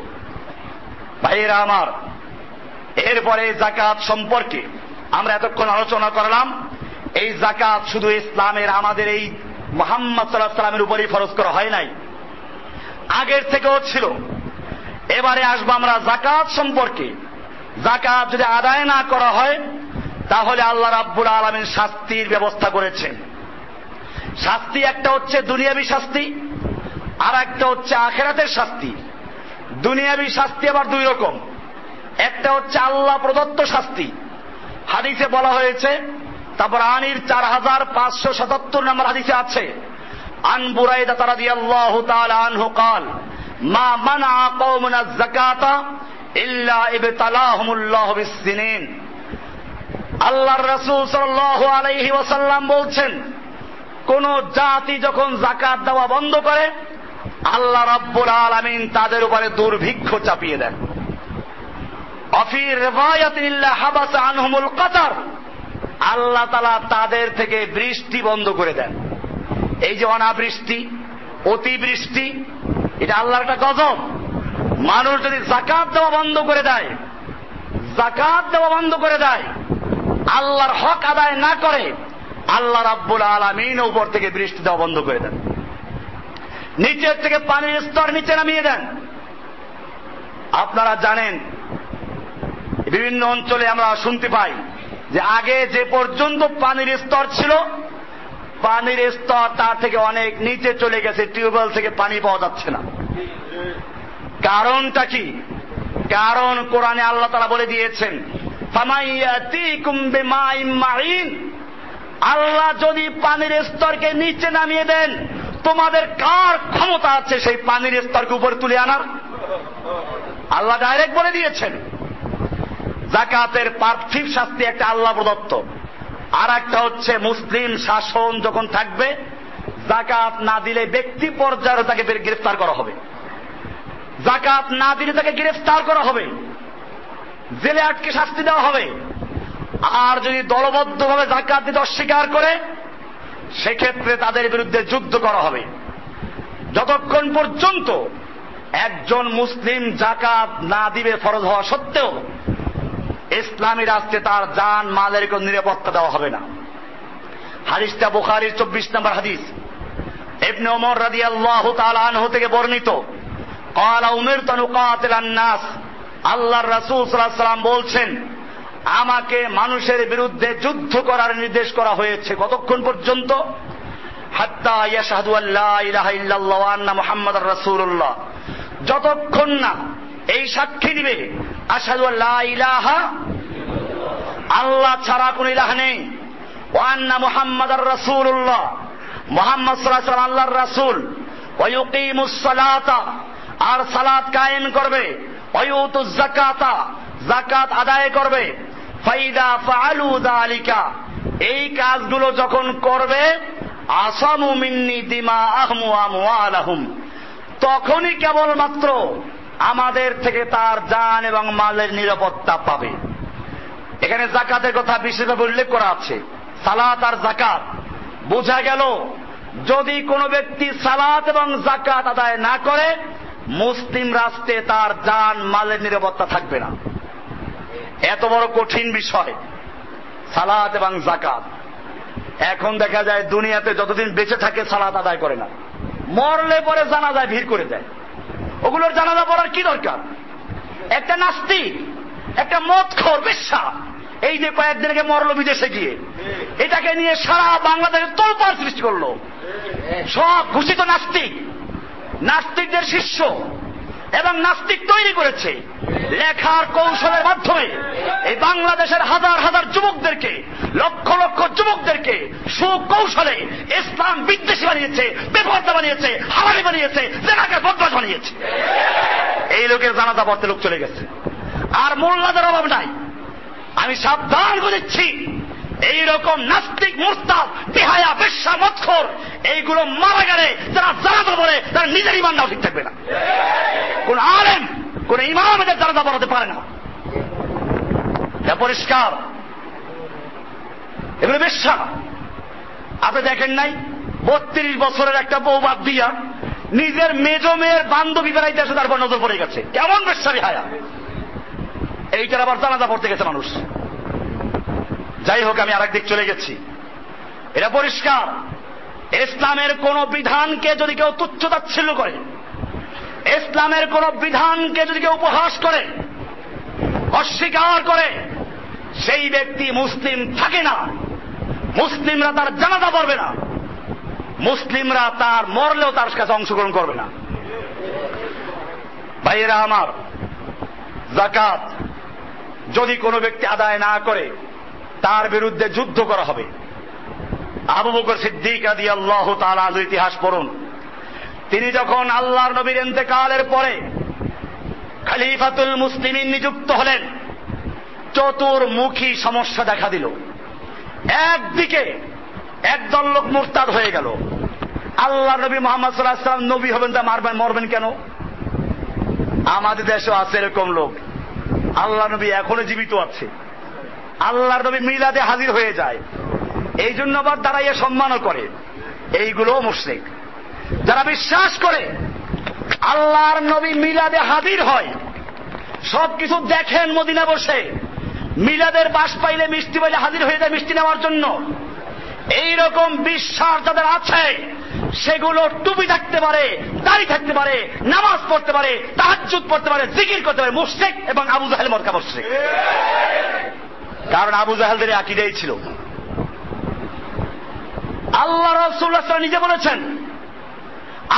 ভাইয়েরা আমার, এরপরে যাকাত সম্পর্কে আমরা এতক্ষণ আলোচনা করলাম। এই যাকাত শুধু ইসলামের আমাদের এই মুহাম্মদ সাল্লাল্লাহু আলাইহি ওয়াসাল্লামের উপরই ফরজ করা হয় নাই, আগের থেকেও ছিল। এবারে আসবো আমরা যাকাত সম্পর্কে। যাকাত যদি আদায় না করা হয় তাহলে আল্লাহ রাব্বুল আলামিন শাস্তির ব্যবস্থা করেছেন। শাস্তি একটা হচ্ছে দুনিয়াবী শাস্তি, আর একটা হচ্ছে আখিরাতের শাস্তি। দুনিয়াবী শাস্তি আবার দুই রকম। একটা হচ্ছে আল্লাহ প্রদত্ত শাস্তি, হাদিসে বলা হয়েছে, তাবরানীর 4577 নম্বর হাদিসে আছে, আন বুরাইদা রাদিয়াল্লাহু তাআলা আনহু قال মা মানা কওমুন আয-যাকাতা ইল্লা ইবতালাহুমুল্লাহু বিস-সিনিন। আল্লাহর রাসূল সাল্লাল্লাহু আলাইহি ওয়াসাল্লাম বলছেন, কোন জাতি যখন যাকাত দেওয়া বন্ধ করে আল্লাহ রাব্বুল আলামিন তাদের উপরে দুর্ভিক্ষ চাপিয়ে দেন। অফি রিওয়ায়াতিন ইল্লা হাবাসা আনহুমুল কাতার, আল্লাহ তাআলা তাদের থেকে বৃষ্টি বন্ধ করে দেন। এই যে অনাবৃষ্টি, অতিবৃষ্টি, এটা আল্লাহর একটা গজব। মানুষ যদি যাকাত দেওয়া বন্ধ করে দেয়, যাকাত দেওয়া বন্ধ করে দেয়, আল্লাহর হক আদায় না করে, আল্লাহ রাব্বুল আলামিন উপর থেকে বৃষ্টি দেওয়া বন্ধ করে দেন, নিচের থেকে পানির স্তর নিচে নামিয়ে দেন। আপনারা জানেন, বিভিন্ন অঞ্চলে আমরা শুনতে পাই যে আগে যে পর্যন্ত পানির স্তর ছিল, পানির স্তর তার থেকে অনেক নিচে চলে গেছে, টিউবওয়েল থেকে পানি পাওয়া যাচ্ছে না। কারণটা কি? কারণ কোরআনে আল্লাহ তাআলা বলে দিয়েছেন, ফামাইয়াতিকুম বিমাইম মাইন, আল্লাহ যদি পানির স্তরকে নিচে নামিয়ে দেন, তোমাদের কার ক্ষমতা আছে সেই পানির স্তরকে উপরে তুলে আনার? আল্লাহ ডাইরেক্ট বলে দিয়েছেন। যাকাতের পার্থিব শাস্তি একটা আল্লাহ প্রদত্ত, আর একটা হচ্ছে মুসলিম শাসন যখন থাকবে, যাকাত না দিলে ব্যক্তি পর্যায়ে তাকে গ্রেফতার করা হবে, যাকাত না দিলে তাকে গ্রেফতার করা হবে, জেলে আটকে শাস্তি দেওয়া হবে। আর যদি দলবদ্ধভাবে যাকাত দিতে অস্বীকার করে, সেক্ষেত্রে তাদের বিরুদ্ধে যুদ্ধ করা হবে। যতক্ষণ পর্যন্ত একজন মুসলিম যাকাত না দিবে ফরজ হওয়া সত্ত্বেও, ইসলামী রাষ্ট্রে তার জান মালের কোন নিরাপত্তা দেওয়া হবে না। হাদিসটা বুখারীর 24 নম্বর হাদিস, ইবনে ওমর রাদিয়াল্লাহু তাআলা আনহু থেকে বর্ণিত, ক্বালা উমিরতু আন উকাতিলান নাস, আল্লাহর রাসূল সাল্লাল্লাহু আলাইহি ওয়াসাল্লাম বলছেন, আমাকে মানুষের বিরুদ্ধে যুদ্ধ করার নির্দেশ করা হয়েছে। কতক্ষণ পর্যন্ত? হাত্তা ইয়াশহাদু আল্লা ইলাহা ইল্লাল্লাহ ওয়া আন্না মুহাম্মাদার রাসূলুল্লাহ, যতক্ষণ না এই সাক্ষী দিবে আশহাদু আল্লা ইলাহা, আল্লাহ ছাড়া কোন ইলাহ নেই, ওয়া আন্না মুহাম্মাদার রাসূলুল্লাহ, মুহাম্মদ সাল্লাল্লাহু আলাইহি ওয়াসাল্লাম আল্লাহর রাসূল, ওয়া ইউকিমুস সালাতা, আর সালাত কায়েম করবে, ওয়া ইউতুজ যাকাতা, যাকাত আদায় করবে, ফাইদা ফাআলু যালিকা, এই কাজগুলো যখন করবে, আসামু মিন্নি দিমাআহুম ওয়া আমওয়ালাহুম, তখনই কেবলমাত্র আমাদের থেকে তার জান এবং মালের নিরাপত্তা পাবে। এখানে যাকাতের কথা বিশেষভাবে উল্লেখ করা আছে, সালাত আর যাকাত। বোঝা গেল যদি কোনো ব্যক্তি সালাত এবং যাকাত আদায় না করে, মুসলিম রাষ্ট্রে তার জান মালের নিরাপত্তা থাকবে না। এত বড় কঠিন বিষয় সালাত এবং যাকাত। এখন দেখা যায় দুনিয়াতে যতদিন বেঁচে থাকে সালাত আদায় করে না, মরলে পরে জানাজায় ভিড় করে দেয়। ওগুলোর জানাজা পড়ার কি দরকার? একটা নাস্তিক, একটা মদখোর, বেশ্যা, এই যে কয়েকদিন আগে মরলো বিদেশে গিয়ে, এটাকে নিয়ে সারা বাংলাদেশে তোলপাড় সৃষ্টি করলো। সব ঘোষিত নাস্তিক, নাস্তিকদের শিষ্য এবং নাস্তিক তৈরি করেছে লেখার কৌশলের মাধ্যমে এই বাংলাদেশের হাজার হাজার যুবকদেরকে, লক্ষ লক্ষ যুবকদেরকে সুকৌশলে ইসলাম বিদ্বেষী বানিয়েছে, বেপরদা বানিয়েছে, হারামি বানিয়েছে, জেনাকে বদমাশ বানিয়েছে। এই লোকের জানাজা পড়তে লোক চলে গেছে, আর মোল্লাদের অভাব নাই। আমি সাবধান করে দিচ্ছি, এইরকম নাস্তিক, মুরতাদ, বেহায়া, বেশ্যা, মদখোর এইগুলো মারা গেলে যারা জানাজা পড়ে তারা নিজের ইমানটাও ঠিক থাকবে না। কোন আলেম, কোন ইমাম এদের জানাজা পড়াতে পারে না। এটা পরিষ্কার, এগুলো বেশ্যা। আপনি দেখেন নাই 32 বছরের একটা বউ বাদ দিয়া নিজের মেজ মেয়ের বান্ধবী বেড়াইতে আসে, তারপর নজর পড়ে গেছে। কেমন বেশ্যা বেহায়া! এইটার আবার জানাজা পড়তে গেছে মানুষ। যাই হোক, আমি আরেক দিক চলে গেছি। এটা পরিষ্কার, ইসলামের কোন বিধানকে যদি কেউ তুচ্ছ-তাচ্ছিল্য করে, ইসলামের কোন বিধানকে যদি কেউ উপহাস করে, অস্বীকার করে, সেই ব্যক্তি মুসলিম থাকে না। মুসলিমরা তার জানাজা পড়বে না, মুসলিমরা তার মরলেও তার কাছে অংশগ্রহণ করবে না। ভাইয়েরা আমার, যাকাত যদি কোনো ব্যক্তি আদায় না করে তার বিরুদ্ধে যুদ্ধ করা হবে। আবু বকর সিদ্দিক রাদিয়াল্লাহু তাআলা আনহুর ইতিহাস পড়ুন। তিনি যখন আল্লাহর নবীর ইন্তেকালের পরে খলিফাতুল মুসলিমিন নিযুক্ত হলেন, চতুর্মুখী সমস্যা দেখা দিল। একদিকে একদল লোক মুরতাদ হয়ে গেল। আল্লাহর নবী মুহাম্মদ সাল্লাল্লাহু আলাইহি ওয়াসাল্লাম নবী হবেন, তা মরবেন কেন? আমাদের দেশেও আছে এরকম লোক। আল্লাহ নবী এখনো জীবিত আছে, আল্লাহর নবী মিলাদে হাজির হয়ে যায়, এই জন্য আবার দাঁড়াইয়া সম্মানও করে। এইগুলো মুশরিক। যারা বিশ্বাস করে আল্লাহর নবী মিলাদে হাজির হয়, সবকিছু দেখেন মদিনা বসে, মিলাদের বাস পাইলে, মিষ্টি পাইলে হাজির হয়ে যায় মিষ্টি নেওয়ার জন্য, এইরকম বিশ্বাস যাদের আছে, সেগুলো টুপি থাকতে পারে, দাড়ি থাকতে পারে, নামাজ পড়তে পারে, তাহাজ্জুদ পড়তে পারে, জিকির করতে পারে, মুশরিক এবং আবু জাহেল মরকা মুশরিক। কারণ আবু জাহেলদের আকীদাই ছিল। আল্লাহ রাসূলুল্লাহ নিজে বলেছেন,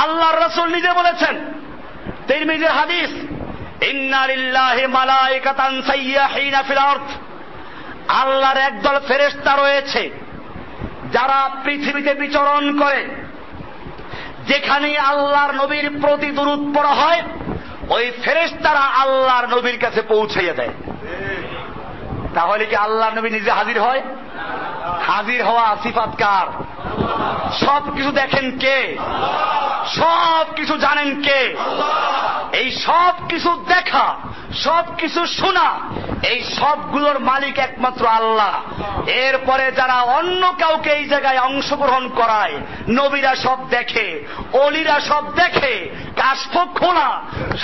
আল্লাহর রাসূল নিজে বলেছেন, তিরমিজির হাদিস, ইন্না লিল্লাহি মালায়েকাতান সাইয়াহিনা ফিল আরদ, আল্লাহর একদল ফেরেশতা রয়েছে যারা পৃথিবীতে বিচরণ করে, যেখানে আল্লাহর নবীর প্রতি দুরূদ পড়া হয়, ওই ফেরেশতারা আল্লাহর নবীর কাছে পৌঁছাইয়া দেয়। তাহলে কি আল্লাহর নবী নিজে হাজির হয়? হাজির হওয়া সিফাত কার? সবকিছু দেখেন কে? সবকিছু জানেন কে? এই সব কিছু দেখা, সব কিছু শোনা, এই সবগুলোর মালিক একমাত্র আল্লাহ। এরপরে যারা অন্য কাউকে এই জায়গায় অংশগ্রহণ করায়, নবীরা সব দেখে, অলিরা সব দেখে, কাশফ খোলা,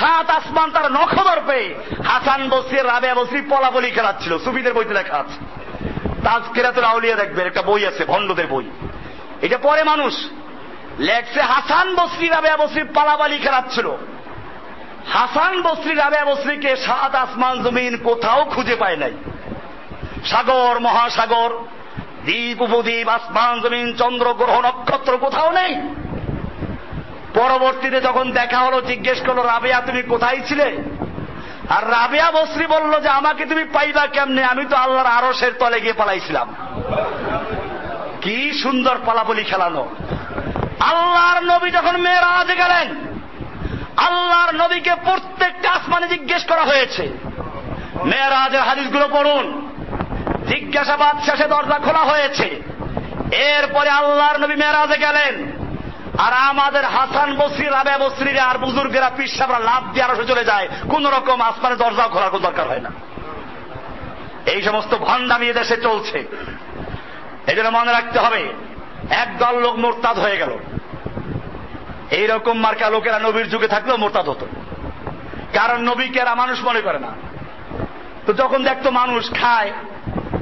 7 আসমান তার নখদর পেয়ে হাসান বসরি, রাবেয়া বসরি পলাবলি খেলাচ্ছিল। সুফিদের বইতে লেখা আছে, তাজকিরাতুল আউলিয়া দেখবেন, একটা বই আছে ভণ্ডদের বই, এটা পরে মানুষ লেখছে। হাসান বসরি রাবেয়া বসরি পালাবালি খেলাচ্ছিল। হাসান বসরি রাবেয়া বসরিকে 7 আসমান জমিন কোথাও খুঁজে পায় নাই। সাগর, মহাসাগর, দ্বীপ উপদ্বীপ, আসমান জমিন, চন্দ্র গ্রহ নক্ষত্র কোথাও নেই। পরবর্তীতে যখন দেখা হলো, জিজ্ঞেস করলো, রাবেয়া তুমি কোথায় ছিলে? আর রাবেয়া বসরি বলল যে আমাকে তুমি পাইবা কেমনে, আমি তো আল্লাহর আরশের তলে গিয়ে পালাইছিলাম। কি সুন্দর পালাবলি খেলানো। আল্লাহর নবী যখন মেরাজে গেলেন, আল্লাহর নবীকে প্রত্যেকটা আসমানে জিজ্ঞেস করা হয়েছে। মেরাজের হাদিসগুলো পড়ুন। জিজ্ঞাসাবাদ শেষে দরজা খোলা হয়েছে। এরপরে আল্লাহর নবী মেরাজে গেলেন, আর আমাদের হাসান বসরি, রাবেয়া বসরি আর বুজুর্গেরা, পীর সাহেবরা লাফ দিয়ে আরশে চলে যায়, কোন রকম আসমানের দরজা খোলার কোন দরকার হয় না। এই সমস্ত ভণ্ডামি দেশে চলছে। এই জন্য মনে রাখতে হবে, একদল লোক মুরতাদ হয়ে গেল। এইরকম মার্কা লোকেরা নবীর যুগে থাকলেও মুরতাদ হতো, কারণ নবীকে এরা মানুষ মনে করে না। তো যখন দেখতো মানুষ খায়,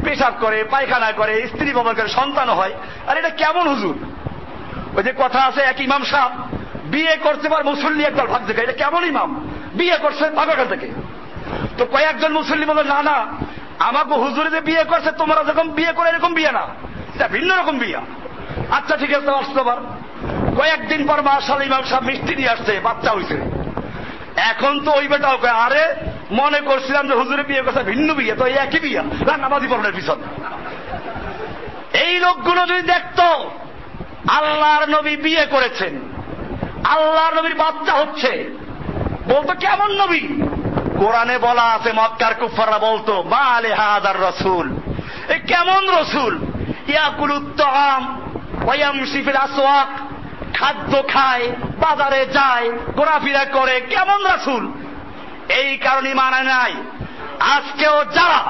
পেশাব করে, পায়খানা করে, স্ত্রী ব্যবহার করে, সন্তান হয়, আর এটা কেমন হুজুর? ওই যে কথা আছে, এক ইমাম সাহেব বিয়ে করতে পার মুসল্লি একদল ভাগ থেকে, এটা কেমন ইমাম? বিয়ে করছে ভাগাখান থেকে। তো কয়েকজন মুসল্লি বলে, না না, আমাকে হুজুরে যে বিয়ে করছে, তোমরা যখন বিয়ে করে এরকম বিয়ে না, এটা ভিন্ন রকম বিয়া। আচ্ছা ঠিক আছে, আসতে পার। কয়েকদিন পর মাশাআল্লাহ ইমাম সাহেব মিষ্টি নিয়ে আসছে, বাচ্চা হয়েছে। এখন তো ওই বেটাও কয়, আরে মনে করছিলাম যে হুজুরে বিয়ে করছে ভিন্ন বিয়ে, তো একই বিয়া, নামাজি পড়ানোর পিছনে। এই লোকগুলো যদি দেখতো আল্লাহর নবী বিয়ে করেছেন, আল্লাহর নবীর বাচ্চা হচ্ছে, বলতো কেমন নবী? কোরআনে বলা আছে, মক্কার কুফাররা বলতো, মা আলে হাদার রাসূল, এ কেমন রসুল? ইয়াকুলুত তাআম ওয়া ইয়ামশি ফিল আসওয়াক, খাদ্য খায়, বাজারে যায়, ঘোরাফেরা করে, কেমন রাসূল? এই কারণে মানে নাই। আজকেও যারা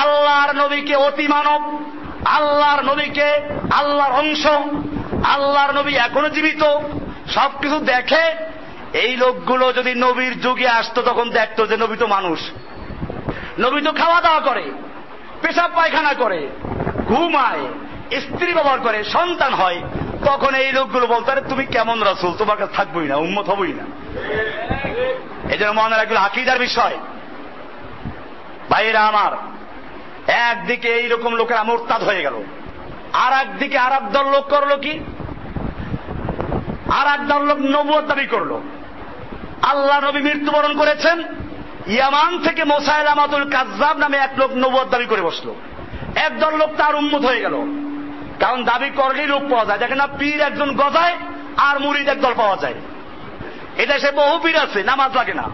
আল্লাহর নবীকে অতি মানব, আল্লাহর নবীকে আল্লাহর অংশ, আল্লাহর নবী এখনো জীবিত, সবকিছু দেখে, এই লোকগুলো যদি নবীর যুগে আসতো, তখন দেখতো যে নবী তো মানুষ, নবী তো খাওয়া দাওয়া করে, পেশাব পায়খানা করে, ঘুমায়, স্ত্রী ব্যবহার করে, সন্তান হয়, তখন এই লোকগুলো বলতো, আরে তুমি কেমন রাসূল, তোমার কাছে থাকবোই না, উম্মত হবই না। এই জন্য মনে রাখবেন, আকীদার বিষয়। ভাইরা আমার, একদিকে এইরকম লোকেরা মুরতাদ হয়ে গেল, আর একদিকে আর এক দল লোক করলো কি, আর এক দল লোক নবুয়ত দাবি করলো। আল্লাহ নবী মৃত্যুবরণ করেছেন, ইয়ামান থেকে মুসাইলামাতুল কাজ্জাব নামে এক লোক নবুয়ত দাবি করে বসলো। একদল লোক তার উম্মত হয়ে গেল, কারণ দাবি করলেই লোক পাওয়া যায়, দেখেন না, পীর একজন গজায় আর মুরিদ একদল পাওয়া যায়। এটা সে বহু পীর আছে, নামাজ লাগে না,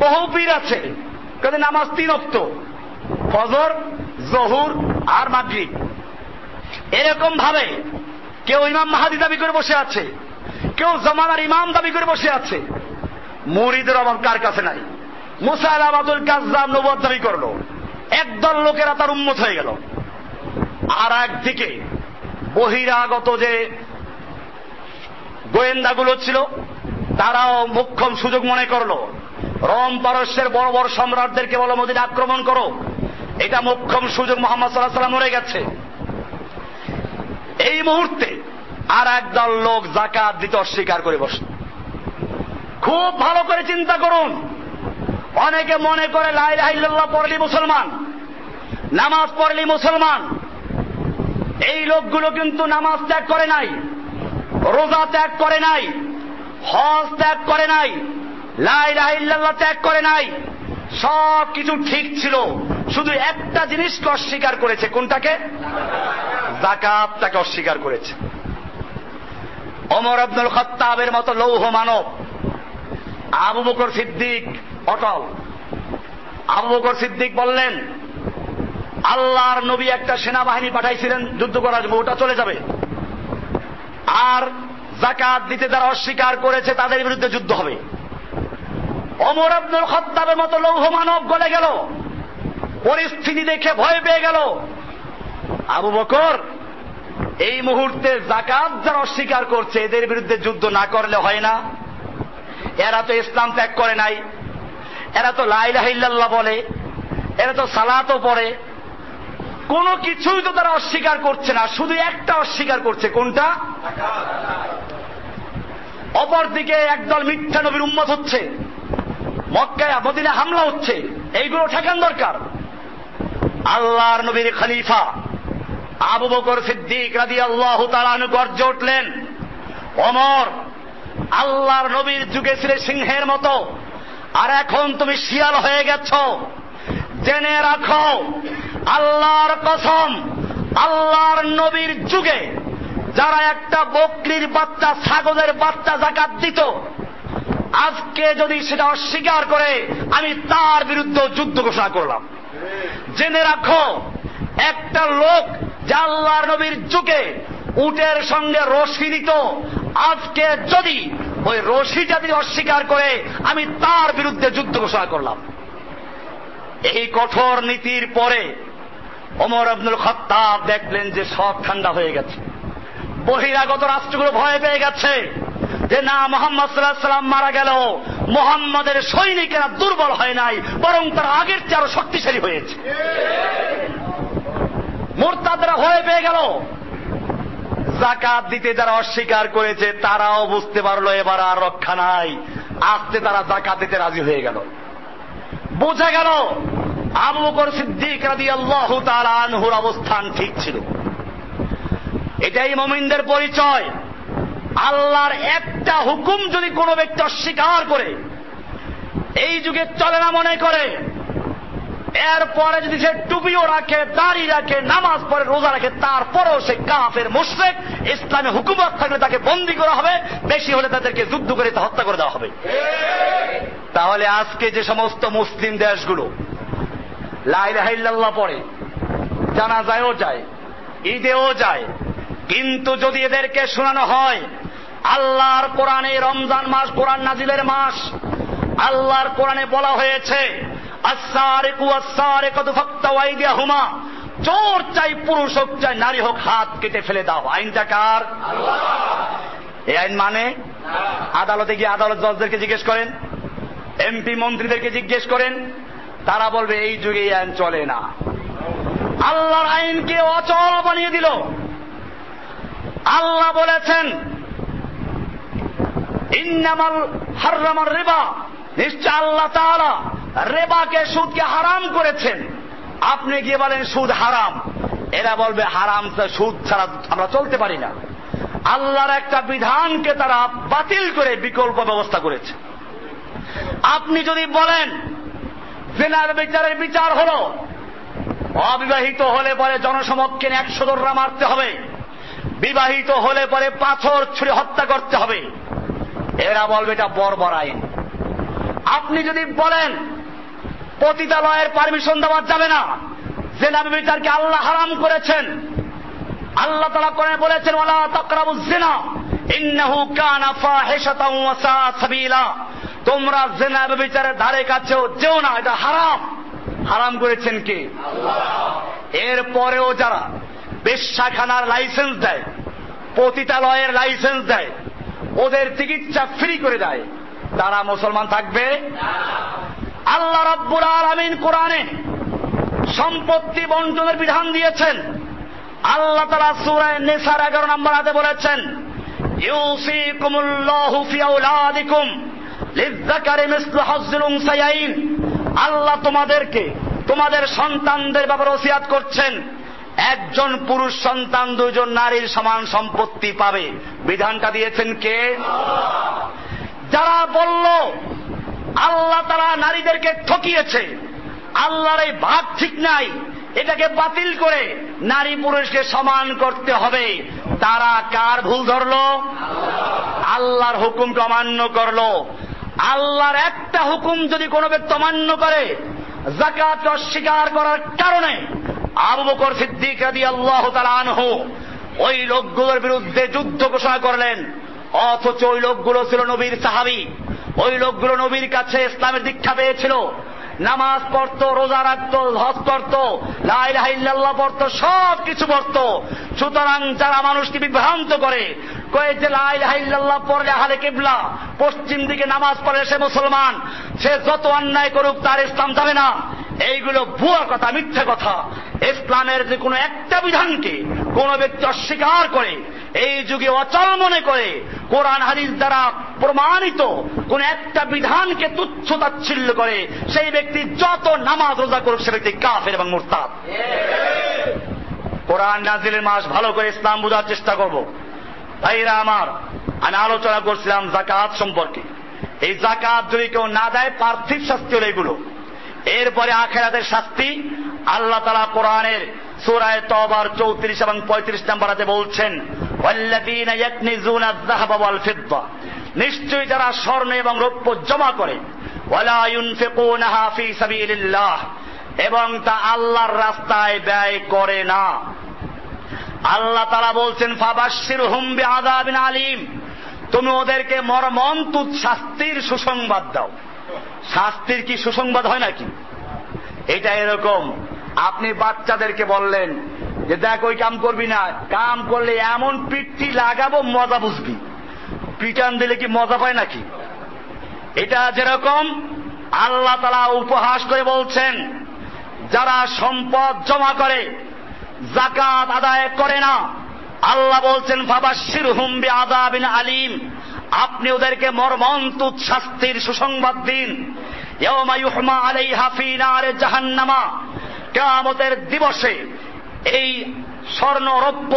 বহু পীর আছে, কিন্তু নামাজ 3 ওয়াক্ত, ফজর, জোহর আর মাগরিব। এরকম ভাবে কেউ ইমাম মাহাদি দাবি করে বসে আছে, কেউ জামানার ইমাম দাবি করে বসে আছে। মুরিদের অভাব কার কাছে নাই? মুসাইলামাতুল কাজ্জাব নবুয়ত দাবি করলো, একদল লোকেরা তার উম্মত হয়ে গেল। আর একদিকে বহিরাগত যে গোয়েন্দাগুলো ছিল, তারাও মোক্ষম সুযোগ মনে করলো, রোম পারস্যের বড় বড় সম্রাটদেরকে বলো মদিনা আক্রমণ করো, এটা মোক্ষম সুযোগ, মুহাম্মদ সাল্লাল্লাহু আলাইহি ওয়াসাল্লাম মরে গেছে। এই মুহূর্তে আর একদল লোক যাকাত দিতে অস্বীকার করে বসল। খুব ভালো করে চিন্তা করুন, অনেকে মনে করে লা ইলাহা ইল্লাল্লাহ পড়লি মুসলমান, নামাজ পড়লি মুসলমান। এই লোকগুলো কিন্তু নামাজ ত্যাগ করে নাই, রোজা ত্যাগ করে নাই, হজ ত্যাগ করে নাই, লা ইলাহা ইল্লাল্লাহ ত্যাগ করে নাই, সব কিছু ঠিক ছিল, শুধু একটা জিনিসকে অস্বীকার করেছে। কোনটাকে? যাকাতটাকে অস্বীকার করেছে। ওমর ইবনুল খাত্তাবের মতো লৌহ মানব, আবু বকর সিদ্দিক অটল। আবু বকর সিদ্দিক বললেন, আল্লাহর নবী একটা সেনাবাহিনী পাঠাইছিলেন যুদ্ধ করার জন্য, ওটা চলে যাবে, আর যাকাত দিতে যারা অস্বীকার করেছে তাদের বিরুদ্ধে যুদ্ধ হবে। ওমর ইবনুল খাত্তাবের মতো লৌহ মানব গলে গেল, পরিস্থিতি দেখে ভয় পেয়ে গেল। আবু বকর, এই মুহূর্তে যাকাত যারা অস্বীকার করছে এদের বিরুদ্ধে যুদ্ধ না করলে হয় না? এরা তো ইসলাম ত্যাগ করে নাই, এরা তো লা ইলাহা ইল্লাল্লাহ বলে, এরা তো সালাতও পড়ে, কোনো কিছুই তো তারা অস্বীকার করছে না, শুধু একটা অস্বীকার করছে। কোনটা? অপরদিকে একদল মিথ্যা নবীর উম্মত হচ্ছে, মক্কায় মদিনা হামলা হচ্ছে, এইগুলো ঠেকান দরকার। আল্লাহর নবীর খলিফা আবু বকর সিদ্দিক রাদিয়াল্লাহু তাআলা আনহু গর্জে উঠলেন, ওমর, আল্লাহর নবীর যুগে ছিলে সিংহের মতো, আর এখন তুমি শিয়াল হয়ে গেছ। জেনে রাখো, আল্লাহর কসম, আল্লাহর নবীর যুগে যারা একটা বকরির বাচ্চা, ছাগলের বাচ্চা যাকাত দিত, আজকে যদি সেটা অস্বীকার করে আমি তার বিরুদ্ধে যুদ্ধ ঘোষণা করলাম। জেনে রাখো, একটা লোক যে আল্লাহর নবীর যুগে উটের সঙ্গে রশি দিত, আজকে যদি ওই রশিটা যদি অস্বীকার করে আমি তার বিরুদ্ধে যুদ্ধ ঘোষণা করলাম। এই কঠোর নীতির পরে ওমর ইবনুল খাত্তাব দেখলেন যে সব ঠান্ডা হয়ে গেছে, বহিরাগত রাষ্ট্রগুলো ভয় পেয়ে গেছে যে না, মুহাম্মদ সাল্লাল্লাহু আলাইহি ওয়াসাল্লাম মারা গেল মুহাম্মাদের সৈনিকেরা দুর্বল হয় নাই, বরং তারা আগের চেয়ে আরো শক্তিশালী হয়েছে। মুরতাদরা ভয় পেয়ে গেল। যাকাত দিতে যারা অস্বীকার করেছে তারাও বুঝতে পারলো এবার আর রক্ষা নাই, আস্তে তারা যাকাত দিতে রাজি হয়ে গেল। বোঝা গেল আবু বকর সিদ্দিক রাদিয়াল্লাহু তাআলা আনহুর অবস্থান ঠিক ছিল। এটাই মুমিনদের পরিচয়। আল্লাহর একটা হুকুম যদি কোনো ব্যক্তি অস্বীকার করে, এই যুগে চলে না মনে করে, এরপরে যদি সে টুপিও রাখে, দাড়ি রাখে, নামাজ পড়ে, রোজা রাখে, তারপরেও সে কাফের মুশরিক, ইসলামে হুকুমত থাকলে তাকে বন্দী করা হবে, বেশি হলে তাদেরকে যুদ্ধ করে হত্যা করে দেওয়া হবে। তাহলে আজকে যে সমস্ত মুসলিম দেশগুলো লা ইলাহা ইল্লাল্লাহ পড়ে, জানাজায়ও যায়, ঈদেও যায়, কিন্তু যদি এদেরকে শোনানো হয় আল্লাহর কোরআনে রমজান মাস কোরআন নাজিলের মাস, আল্লাহর কোরআনে বলা হয়েছে আস-সারিকু ওয়াস-সারিকাতু ফাকতাউ আইদিয়াহুমা, চোর চাই পুরুষ হোক চাই নারী হোক হাত কেটে ফেলে দাও। আইনটা কার? আল্লাহ। এই আইন মানে আদালতে গিয়ে আদালত জজদেরকে জিজ্ঞেস করেন, এমপি মন্ত্রীদেরকে জিজ্ঞেস করেন, তারা বলবে এই যুগে এই আইন চলে না। আল্লাহর আইনকে অচল বানিয়ে দিল। আল্লাহ বলেছেন ইন্নামাল হাররামার রিবা, নিশ্চয় আল্লাহ তাআলা রিবাকে, সুদকে হারাম করেছেন। আপনি গিয়ে বলেন সুদ হারাম, এরা বলবে হারাম, সুদ ছাড়া আমরা চলতে পারি না। আল্লাহর একটা বিধানকে তারা বাতিল করে বিকল্প ব্যবস্থা করেছে। আপনি যদি বলেন জিনার বিচারের বিচার হলো অবিবাহিত হলে পরে জনসমক্ষে 100 দররা মারতে হবে, বিবাহিত হলে পরে পাথর ছুঁড়ে হত্যা করতে হবে, এরা বলবে এটা বর্বর আইন। আপনি যদি বলেন পতিতালয়ের পারমিশন দেওয়া যাবে না, জিনা বিচারকে আল্লাহ হারাম করেছেন, আল্লাহ তাআলা কোরআনে বলেছেন ওয়ালা তাকরাবুজ জিনা ইন্নাহু কানা ফাহিশাতাও ওয়া সাআ সাবিলা, তোমরা জিনা বিচারের ধারে কাছেও যেও না, এটা হারাম। হারাম করেছেন কে? আল্লাহ। এরপরেও যারা বেশ্যাখানার লাইসেন্স দেয়, পতিতালয়ের লাইসেন্স দেয়, ওদের চিকিৎসা ফ্রি করে দেয়, তারা মুসলমান থাকবে? আল্লাহ রাব্বুল আলামিন কোরআনে সম্পত্তি বন্টনের বিধান দিয়েছেন। আল্লাহ তাআলা সূরা নিসার 11 নম্বর আয়াতে বলেছেন ইউসিকুমুল্লাহু ফি আওলাদিকুম লিযযাকারি মিসলু হাজ্জিল উনসায়াইন, আল্লাহ তোমাদেরকে তোমাদের সন্তানদের ব্যাপারে ওসিয়াত করছেন, একজন পুরুষ সন্তান দুজন নারীর সমান সম্পত্তি পাবে। বিধানটা দিয়েছেন কে? যারা বলল আল্লাহ তাআলা নারীদেরকে ঠকিয়েছে, আল্লাহর এই ভাগ ঠিক নাই, এটাকে বাতিল করে নারী পুরুষকে সমান করতে হবে, তারা কার ভুল ধরলো? আল্লাহর হুকুমকে অমান্য করলো। আল্লাহর একটা হুকুম যদি কোনো ব্যক্তি অমান্য করে, যাকাত অস্বীকার করার কারণে আবু বকর সিদ্দিক রাদিয়াল্লাহু তাআলা আনহু ওই লোকগুলোর বিরুদ্ধে যুদ্ধ ঘোষণা করলেন, অথচ ওই লোকগুলো ছিল নবীর সাহাবী। ওই লোকগুলো নবীর কাছে ইসলামের দীক্ষা পেয়েছিল, নামাজ পড়তো, রোজা রাখতো, হজ করতো, লা ইলাহা ইল্লাল্লাহ পড়তো, সব কিছু পড়তো। সুতরাং যারা মানুষকে বিভ্রান্ত করে কয়ে যে লা ইলাহা ইল্লাল্লাহ পড়লে আহলে কিবলা, পশ্চিম দিকে নামাজ পড়ে সে মুসলমান, সে যত অন্যায় করুক তার ইসলাম যাবে না, এইগুলো ভুয়া কথা, মিথ্যা কথা। ইসলামের যে কোনো একটা বিধানকে কোন ব্যক্তি অস্বীকার করে, এই যুগে অচল মনে করে, কোরআন হাদিস দ্বারা প্রমাণিত কোন একটা বিধানকে তুচ্ছ তাচ্ছিল্য করে, সেই ব্যক্তি যত নামাজ রোজা করুক সে ব্যক্তি কাফের এবং মুরতাদ। কোরআন নাজিলের মাস ভালো করে ইসলাম বোঝার চেষ্টা করব। ভাইরা আমার, আমি আলোচনা করছিলাম যাকাত সম্পর্কে। এই যাকাত যদি কেউ না দেয় পার্থিব শাস্তি হলো এগুলো। এরপরে আখিরাতের শাস্তি আল্লাহ তাআলা কোরআনের সূরা তওবার 34 এবং 35 নম্বর আয়াতে বলছেন ওয়াল্লাযীনা ইয়াকনিজুনা আয-যাহাবা ওয়াল ফিদ্দা, নিশ্চয়ই যারা স্বর্ণ এবং রৌপ্য জমা করে, ওয়ালা ইউনফিকুনাহা ফি সাবিলিল্লাহ, এবং তা আল্লাহর রাস্তায় ব্যয় করে না। আল্লাহ তাআলা বলছেন ফাবাশশিরহুম বিআযাবিন আলীম, তুমি ওদেরকে মর্মন্তুদ শাস্তির সুসংবাদ দাও। শাস্তির কি সুসংবাদ হয় নাকি? এটা এরকম, আপনি বাচ্চাদেরকে বললেন যে দেখ ওই কাম করবি না, কাম করলে এমন পিঠটি লাগাবো মজা বুঝবি। পিটান দিলে কি মজা পায় নাকি? এটা যেরকম আল্লাহ তাআলা উপহাস করে বলছেন, যারা সম্পদ জমা করে যাকাত আদায় করে না, আল্লাহ বলছেন ফাবাশশিরহুম বিআযাবিন আলীম, আপনি ওদেরকে মর্মন্তুদ শাস্তির সুসংবাদ দিন। ইয়াওমা ইউহমা আলাইহা ফি নারে জাহান্নামা, কিয়ামতের দিবসে এই স্বর্ণ রৌপ্য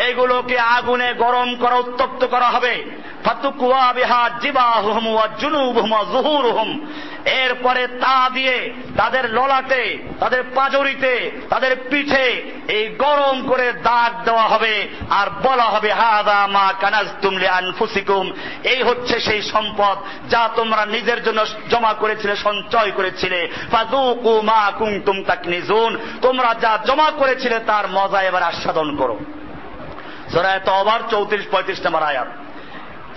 এগুলোকে আগুনে গরম করা, উত্তপ্ত করা হবে। ফাতুকুয়া বিহা জিবাহুহুম ওয়া জুনুবুহুম ওয়া যুহুরুহুম, এরপরে তা দিয়ে তাদের ললাটে, তাদের পাজরিতে, তাদের পিঠে এই গরম করে দাগ দেওয়া হবে, আর বলা হবে হাযা মা কানাজতুম লিআনফুসিকুম, এই হচ্ছে সেই সম্পদ যা তোমরা নিজের জন্য জমা করেছিলে, সঞ্চয় করেছিলে। ফাযুকু মা কুনতুম তাকনিজুন, তোমরা যা জমা করেছিলে তার মজা এবার আস্বাদন করো। সূরা তাওবার 34-35 নম্বর আয়াত।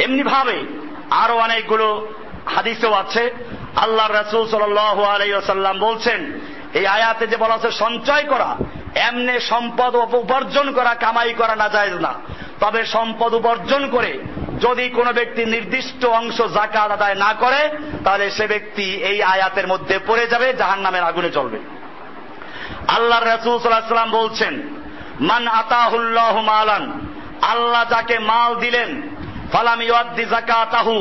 এমনি ভাবে আরো অনেকগুলো হাদিসেও আছে। আল্লাহর রাসূল সাল্লাল্লাহু আলাইহি ওয়াসাল্লাম বলছেন, এই আয়াতে যে বলা আছে সঞ্চয় করা, এমনি সম্পদ উপার্জন করা, কামাই করা না জায়েজ না। তবে সম্পদ উপার্জন করে যদি কোনো ব্যক্তি নির্দিষ্ট অংশ যাকাত আদায় না করে, তাহলে সে ব্যক্তি এই আয়াতের মধ্যে পড়ে যাবে, জাহান্নামের আগুনে জ্বলবে। আল্লাহর রাসূল সাল্লাল্লাহু আলাইহি ওয়াসাল্লাম বলছেন, মান আতাহুল্লাহু মালান, আল্লাহ যাকে মাল দিলেন, ফালাম ইউআদ্দি যাকাতাহু,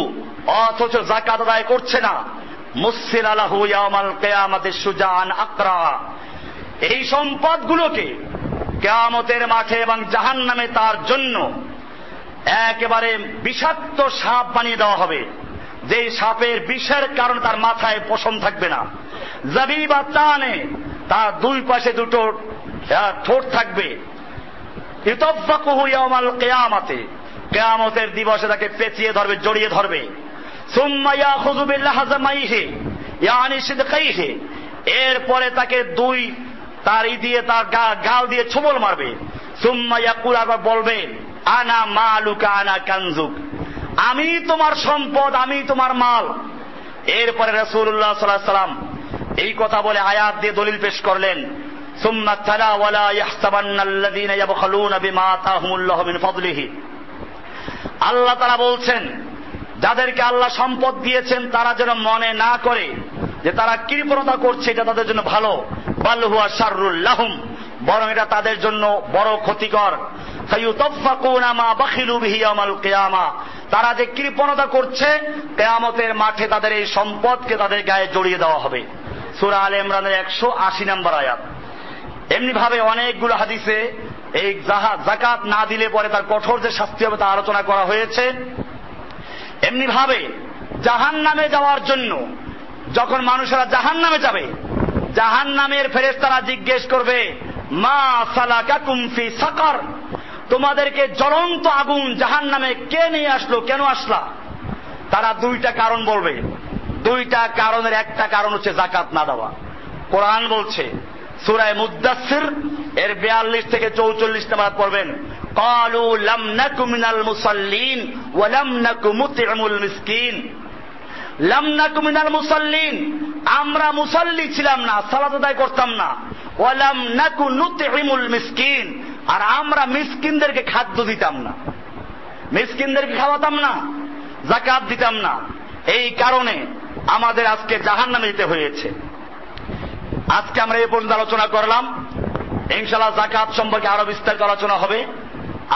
অথচ যাকাত আদায় করছে না, মুসসিলা লাহু ইয়াউমাল কিয়ামাতি শুজাআন আকরা, এই সম্পদগুলোকে কিয়ামতের মাঠে এবং জাহান্নামে তার জন্য একেবারে বিষাক্ত সাপ বানিয়ে দেওয়া হবে, যেই সাপের বিষের কারণে তার মাথায় পশম থাকবে না। জাবিবা তানে, তার দুই পাশে দুটো ঠোঁট থাকবে। ইউতাফাকুহু ইয়াউমাল কিয়ামাতে, কিয়ামতের দিবসে তাকে পেঁচিয়ে ধরবে, জড়িয়ে ধরবে। সুম্মা ইয়াখুযু বিল্লাহজামাইহি ইয়ানি সিদকাইহি, এরপরে তাকে দুই তার দিয়ে তার গাল দিয়ে ছোবল মারবে। সুম্মা ইয়াকুল, আবার বলবে আনা মালুকা আনা কানজুক, আমি তোমার সম্পদ, আমি তোমার মাল। এরপরে রাসূলুল্লাহ সাল্লাল্লাহু আলাইহি ওয়াসাল্লাম এই কথা বলে আয়াত দিয়ে দলিল পেশ করলেন। সুম্মা তালা ওয়ালা ইয়াহসাবান্নাল্লাযীনা ইয়াবখালুনা বিমা আতাহুমুল্লাহু মিন ফাদলিহি, আল্লাহ তাআলা বলছেন, যাদেরকে আল্লাহ সম্পদ দিয়েছেন তারা যেন মনে না করে যে তারা কৃপণতা করছে, এটা তাদের জন্য ভালো। বাল হুয়া শাররুল লাহুম, বরং এটা তাদের জন্য বড় ক্ষতিকর। ফায়ুতাফাকুনা মা বাখিলু বিহি ইয়াউমাল কিয়ামা, তারা যে কৃপণতা করছে, কিয়ামতের মাঠে তাদের এই সম্পদকে তাদের গায়ে জড়িয়ে দেওয়া হবে। সূরা আলে ইমরানের 180 নম্বর আয়াত। এমনি ভাবে অনেকগুলো হাদিসে এই যাকাত না দিলে পরে তার কঠোর যে শাস্তি হবে তা আলোচনা করা হয়েছে। এমনি ভাবে জাহান্নামে যাওয়ার জন্য যখন মানুষেরা জাহান্নামে যাবে, জাহান্নামের ফেরেশতারা জিজ্ঞেস করবে মা সালাকাকুম ফি সাকার, তোমাদেরকে জ্বলন্ত আগুন জাহান্নামে কে নিয়ে আসলো, কেন আসলা? তারা দুইটা কারণ বলবে। দুইটা কারণের একটা কারণ হচ্ছে যাকাত না দেওয়া। কোরআন বলছে সূরা মুদ্দাসসির এর 42 থেকে 44 নম্বর পড়বেন, ক্বালু লাম নাকু মিনাল মুসাল্লিন ওয়া লাম নাকু মুতইমুল মিসকিন। লাম নাকু মিনাল মুসাল্লিন, আমরা মুসাল্লি ছিলাম না, সালাত আদায় করতাম না। ওয়া লাম নাকু নুতইমুল মিসকিন, আর আমরা মিসকিনদেরকে খাদ্য দিতাম না, মিসকিনদেরকে খাওয়াতাম না, যাকাত দিতাম না। এই কারণে আমাদের আজকে জাহান্নামে যেতে হয়েছে। আজকে আমরা এই পর্যন্ত আলোচনা করলাম। ইনশাআল্লাহ যাকাত সম্পর্কে আরো বিস্তারিত আলোচনা হবে।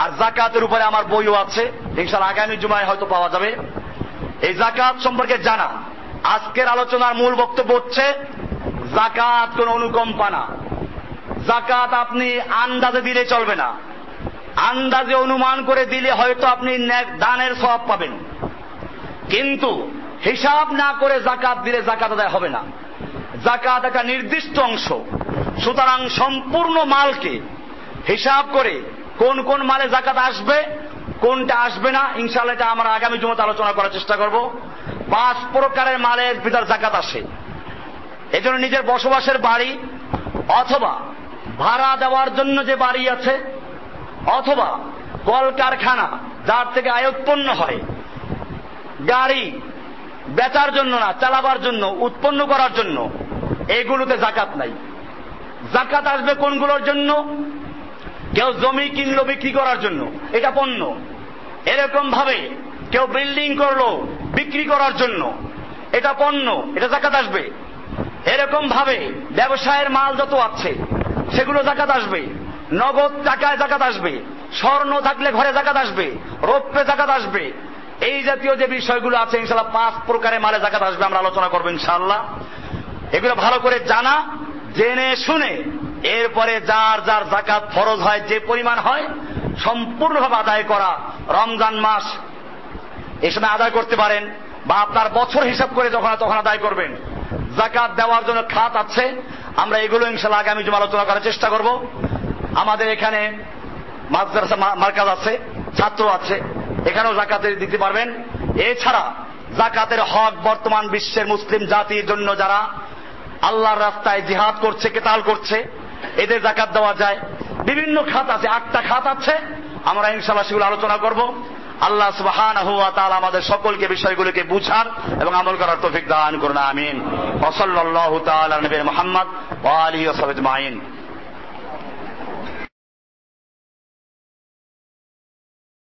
আর যাকাতের উপরে আমার বইও আছে, ইনশাআল্লাহ আগামী জুমায় হয়তো পাওয়া যাবে। এই যাকাত সম্পর্কে জানা। আজকের আলোচনার মূল বক্তব্য হচ্ছে যাকাত কোন অনুকম্পা না। যাকাত আপনি আন্দাজে দিলে চলবে না। আন্দাজে অনুমান করে দিলে হয়তো আপনি দানের সওয়াব পাবেন, কিন্তু হিসাব না করে যাকাত দিলে যাকাত আদায় হবে না। যাকাত একটা নির্দিষ্ট অংশ, সুতরাং সম্পূর্ণ মালকে হিসাব করে কোন কোন মালে যাকাত আসবে, কোনটা আসবে না, ইনশাআল্লাহ এটা আমরা আগামী জুমাতে আলোচনা করার চেষ্টা করব। 5 প্রকারের মালের ভিতর যাকাত আসে। এজন্য নিজের বসবাসের বাড়ি, অথবা ভাড়া দেওয়ার জন্য যে বাড়ি আছে, অথবা কলকারখানা যার থেকে আয় উৎপন্ন হয়, গাড়ি বেচার জন্য না, চালাবার জন্য, উৎপন্ন করার জন্য, এগুলোতে যাকাত নাই। যাকাত আসবে কোনগুলোর জন্য? কেউ জমি কিনলো বিক্রি করার জন্য, এটা পণ্য। এরকম ভাবে কেউ বিল্ডিং করলো বিক্রি করার জন্য, এটা পণ্য, এটা যাকাত আসবে। এরকম ভাবে ব্যবসায়ের মাল যত আছে সেগুলো যাকাত আসবে। নগদ টাকায় যাকাত আসবে, স্বর্ণ থাকলে ঘরে যাকাত আসবে, রৌপ্যে যাকাত আসবে। এই জাতীয় যে বিষয়গুলো আছে ইনশাআল্লাহ 5 প্রকারের মালে যাকাত আসবে, আমরা আলোচনা করবো ইনশাআল্লাহ। এগুলো ভালো করে জানা, জেনে শুনে এরপরে যার যার যাকাত ফরজ হয়, যে পরিমাণ হয় সম্পূর্ণভাবে আদায় করা। রমজান মাস এই সময় আদায় করতে পারেন, বা আপনার বছর হিসাব করে যখন তখন আদায় করবেন। যাকাত দেওয়ার জন্য খাত আছে, আমরা এগুলো ইনশাআল্লাহ আগামী জুমা আলোচনা করার চেষ্টা করব। আমাদের এখানে মাদ্রাসা মার্কাজ আছে, ছাত্র আছে, এখানেও যাকাতের দিতে পারবেন। এছাড়া যাকাতের হক বর্তমান বিশ্বের মুসলিম জাতির জন্য যারা আল্লাহর রাস্তায় জিহাদ করছে, কেতাল করছে, এদের যাকাত দেওয়া যায়। বিভিন্ন খাত আছে, 8টা খাত আছে, আমরা ইনশাআল্লাহ সেগুলো আলোচনা করব। আল্লাহ সুবহানাহু ওয়া তাআলা আমাদের সকলকে বিষয়গুলোকে বুঝার এবং আমল করার তৌফিক দান করুন, আমিন। ওয়া সাল্লাল্লাহু তাআলা আলা নবিয়িনা মুহাম্মদ ওয়া আলিহি ওয়া সাহবিহি আজমাইন।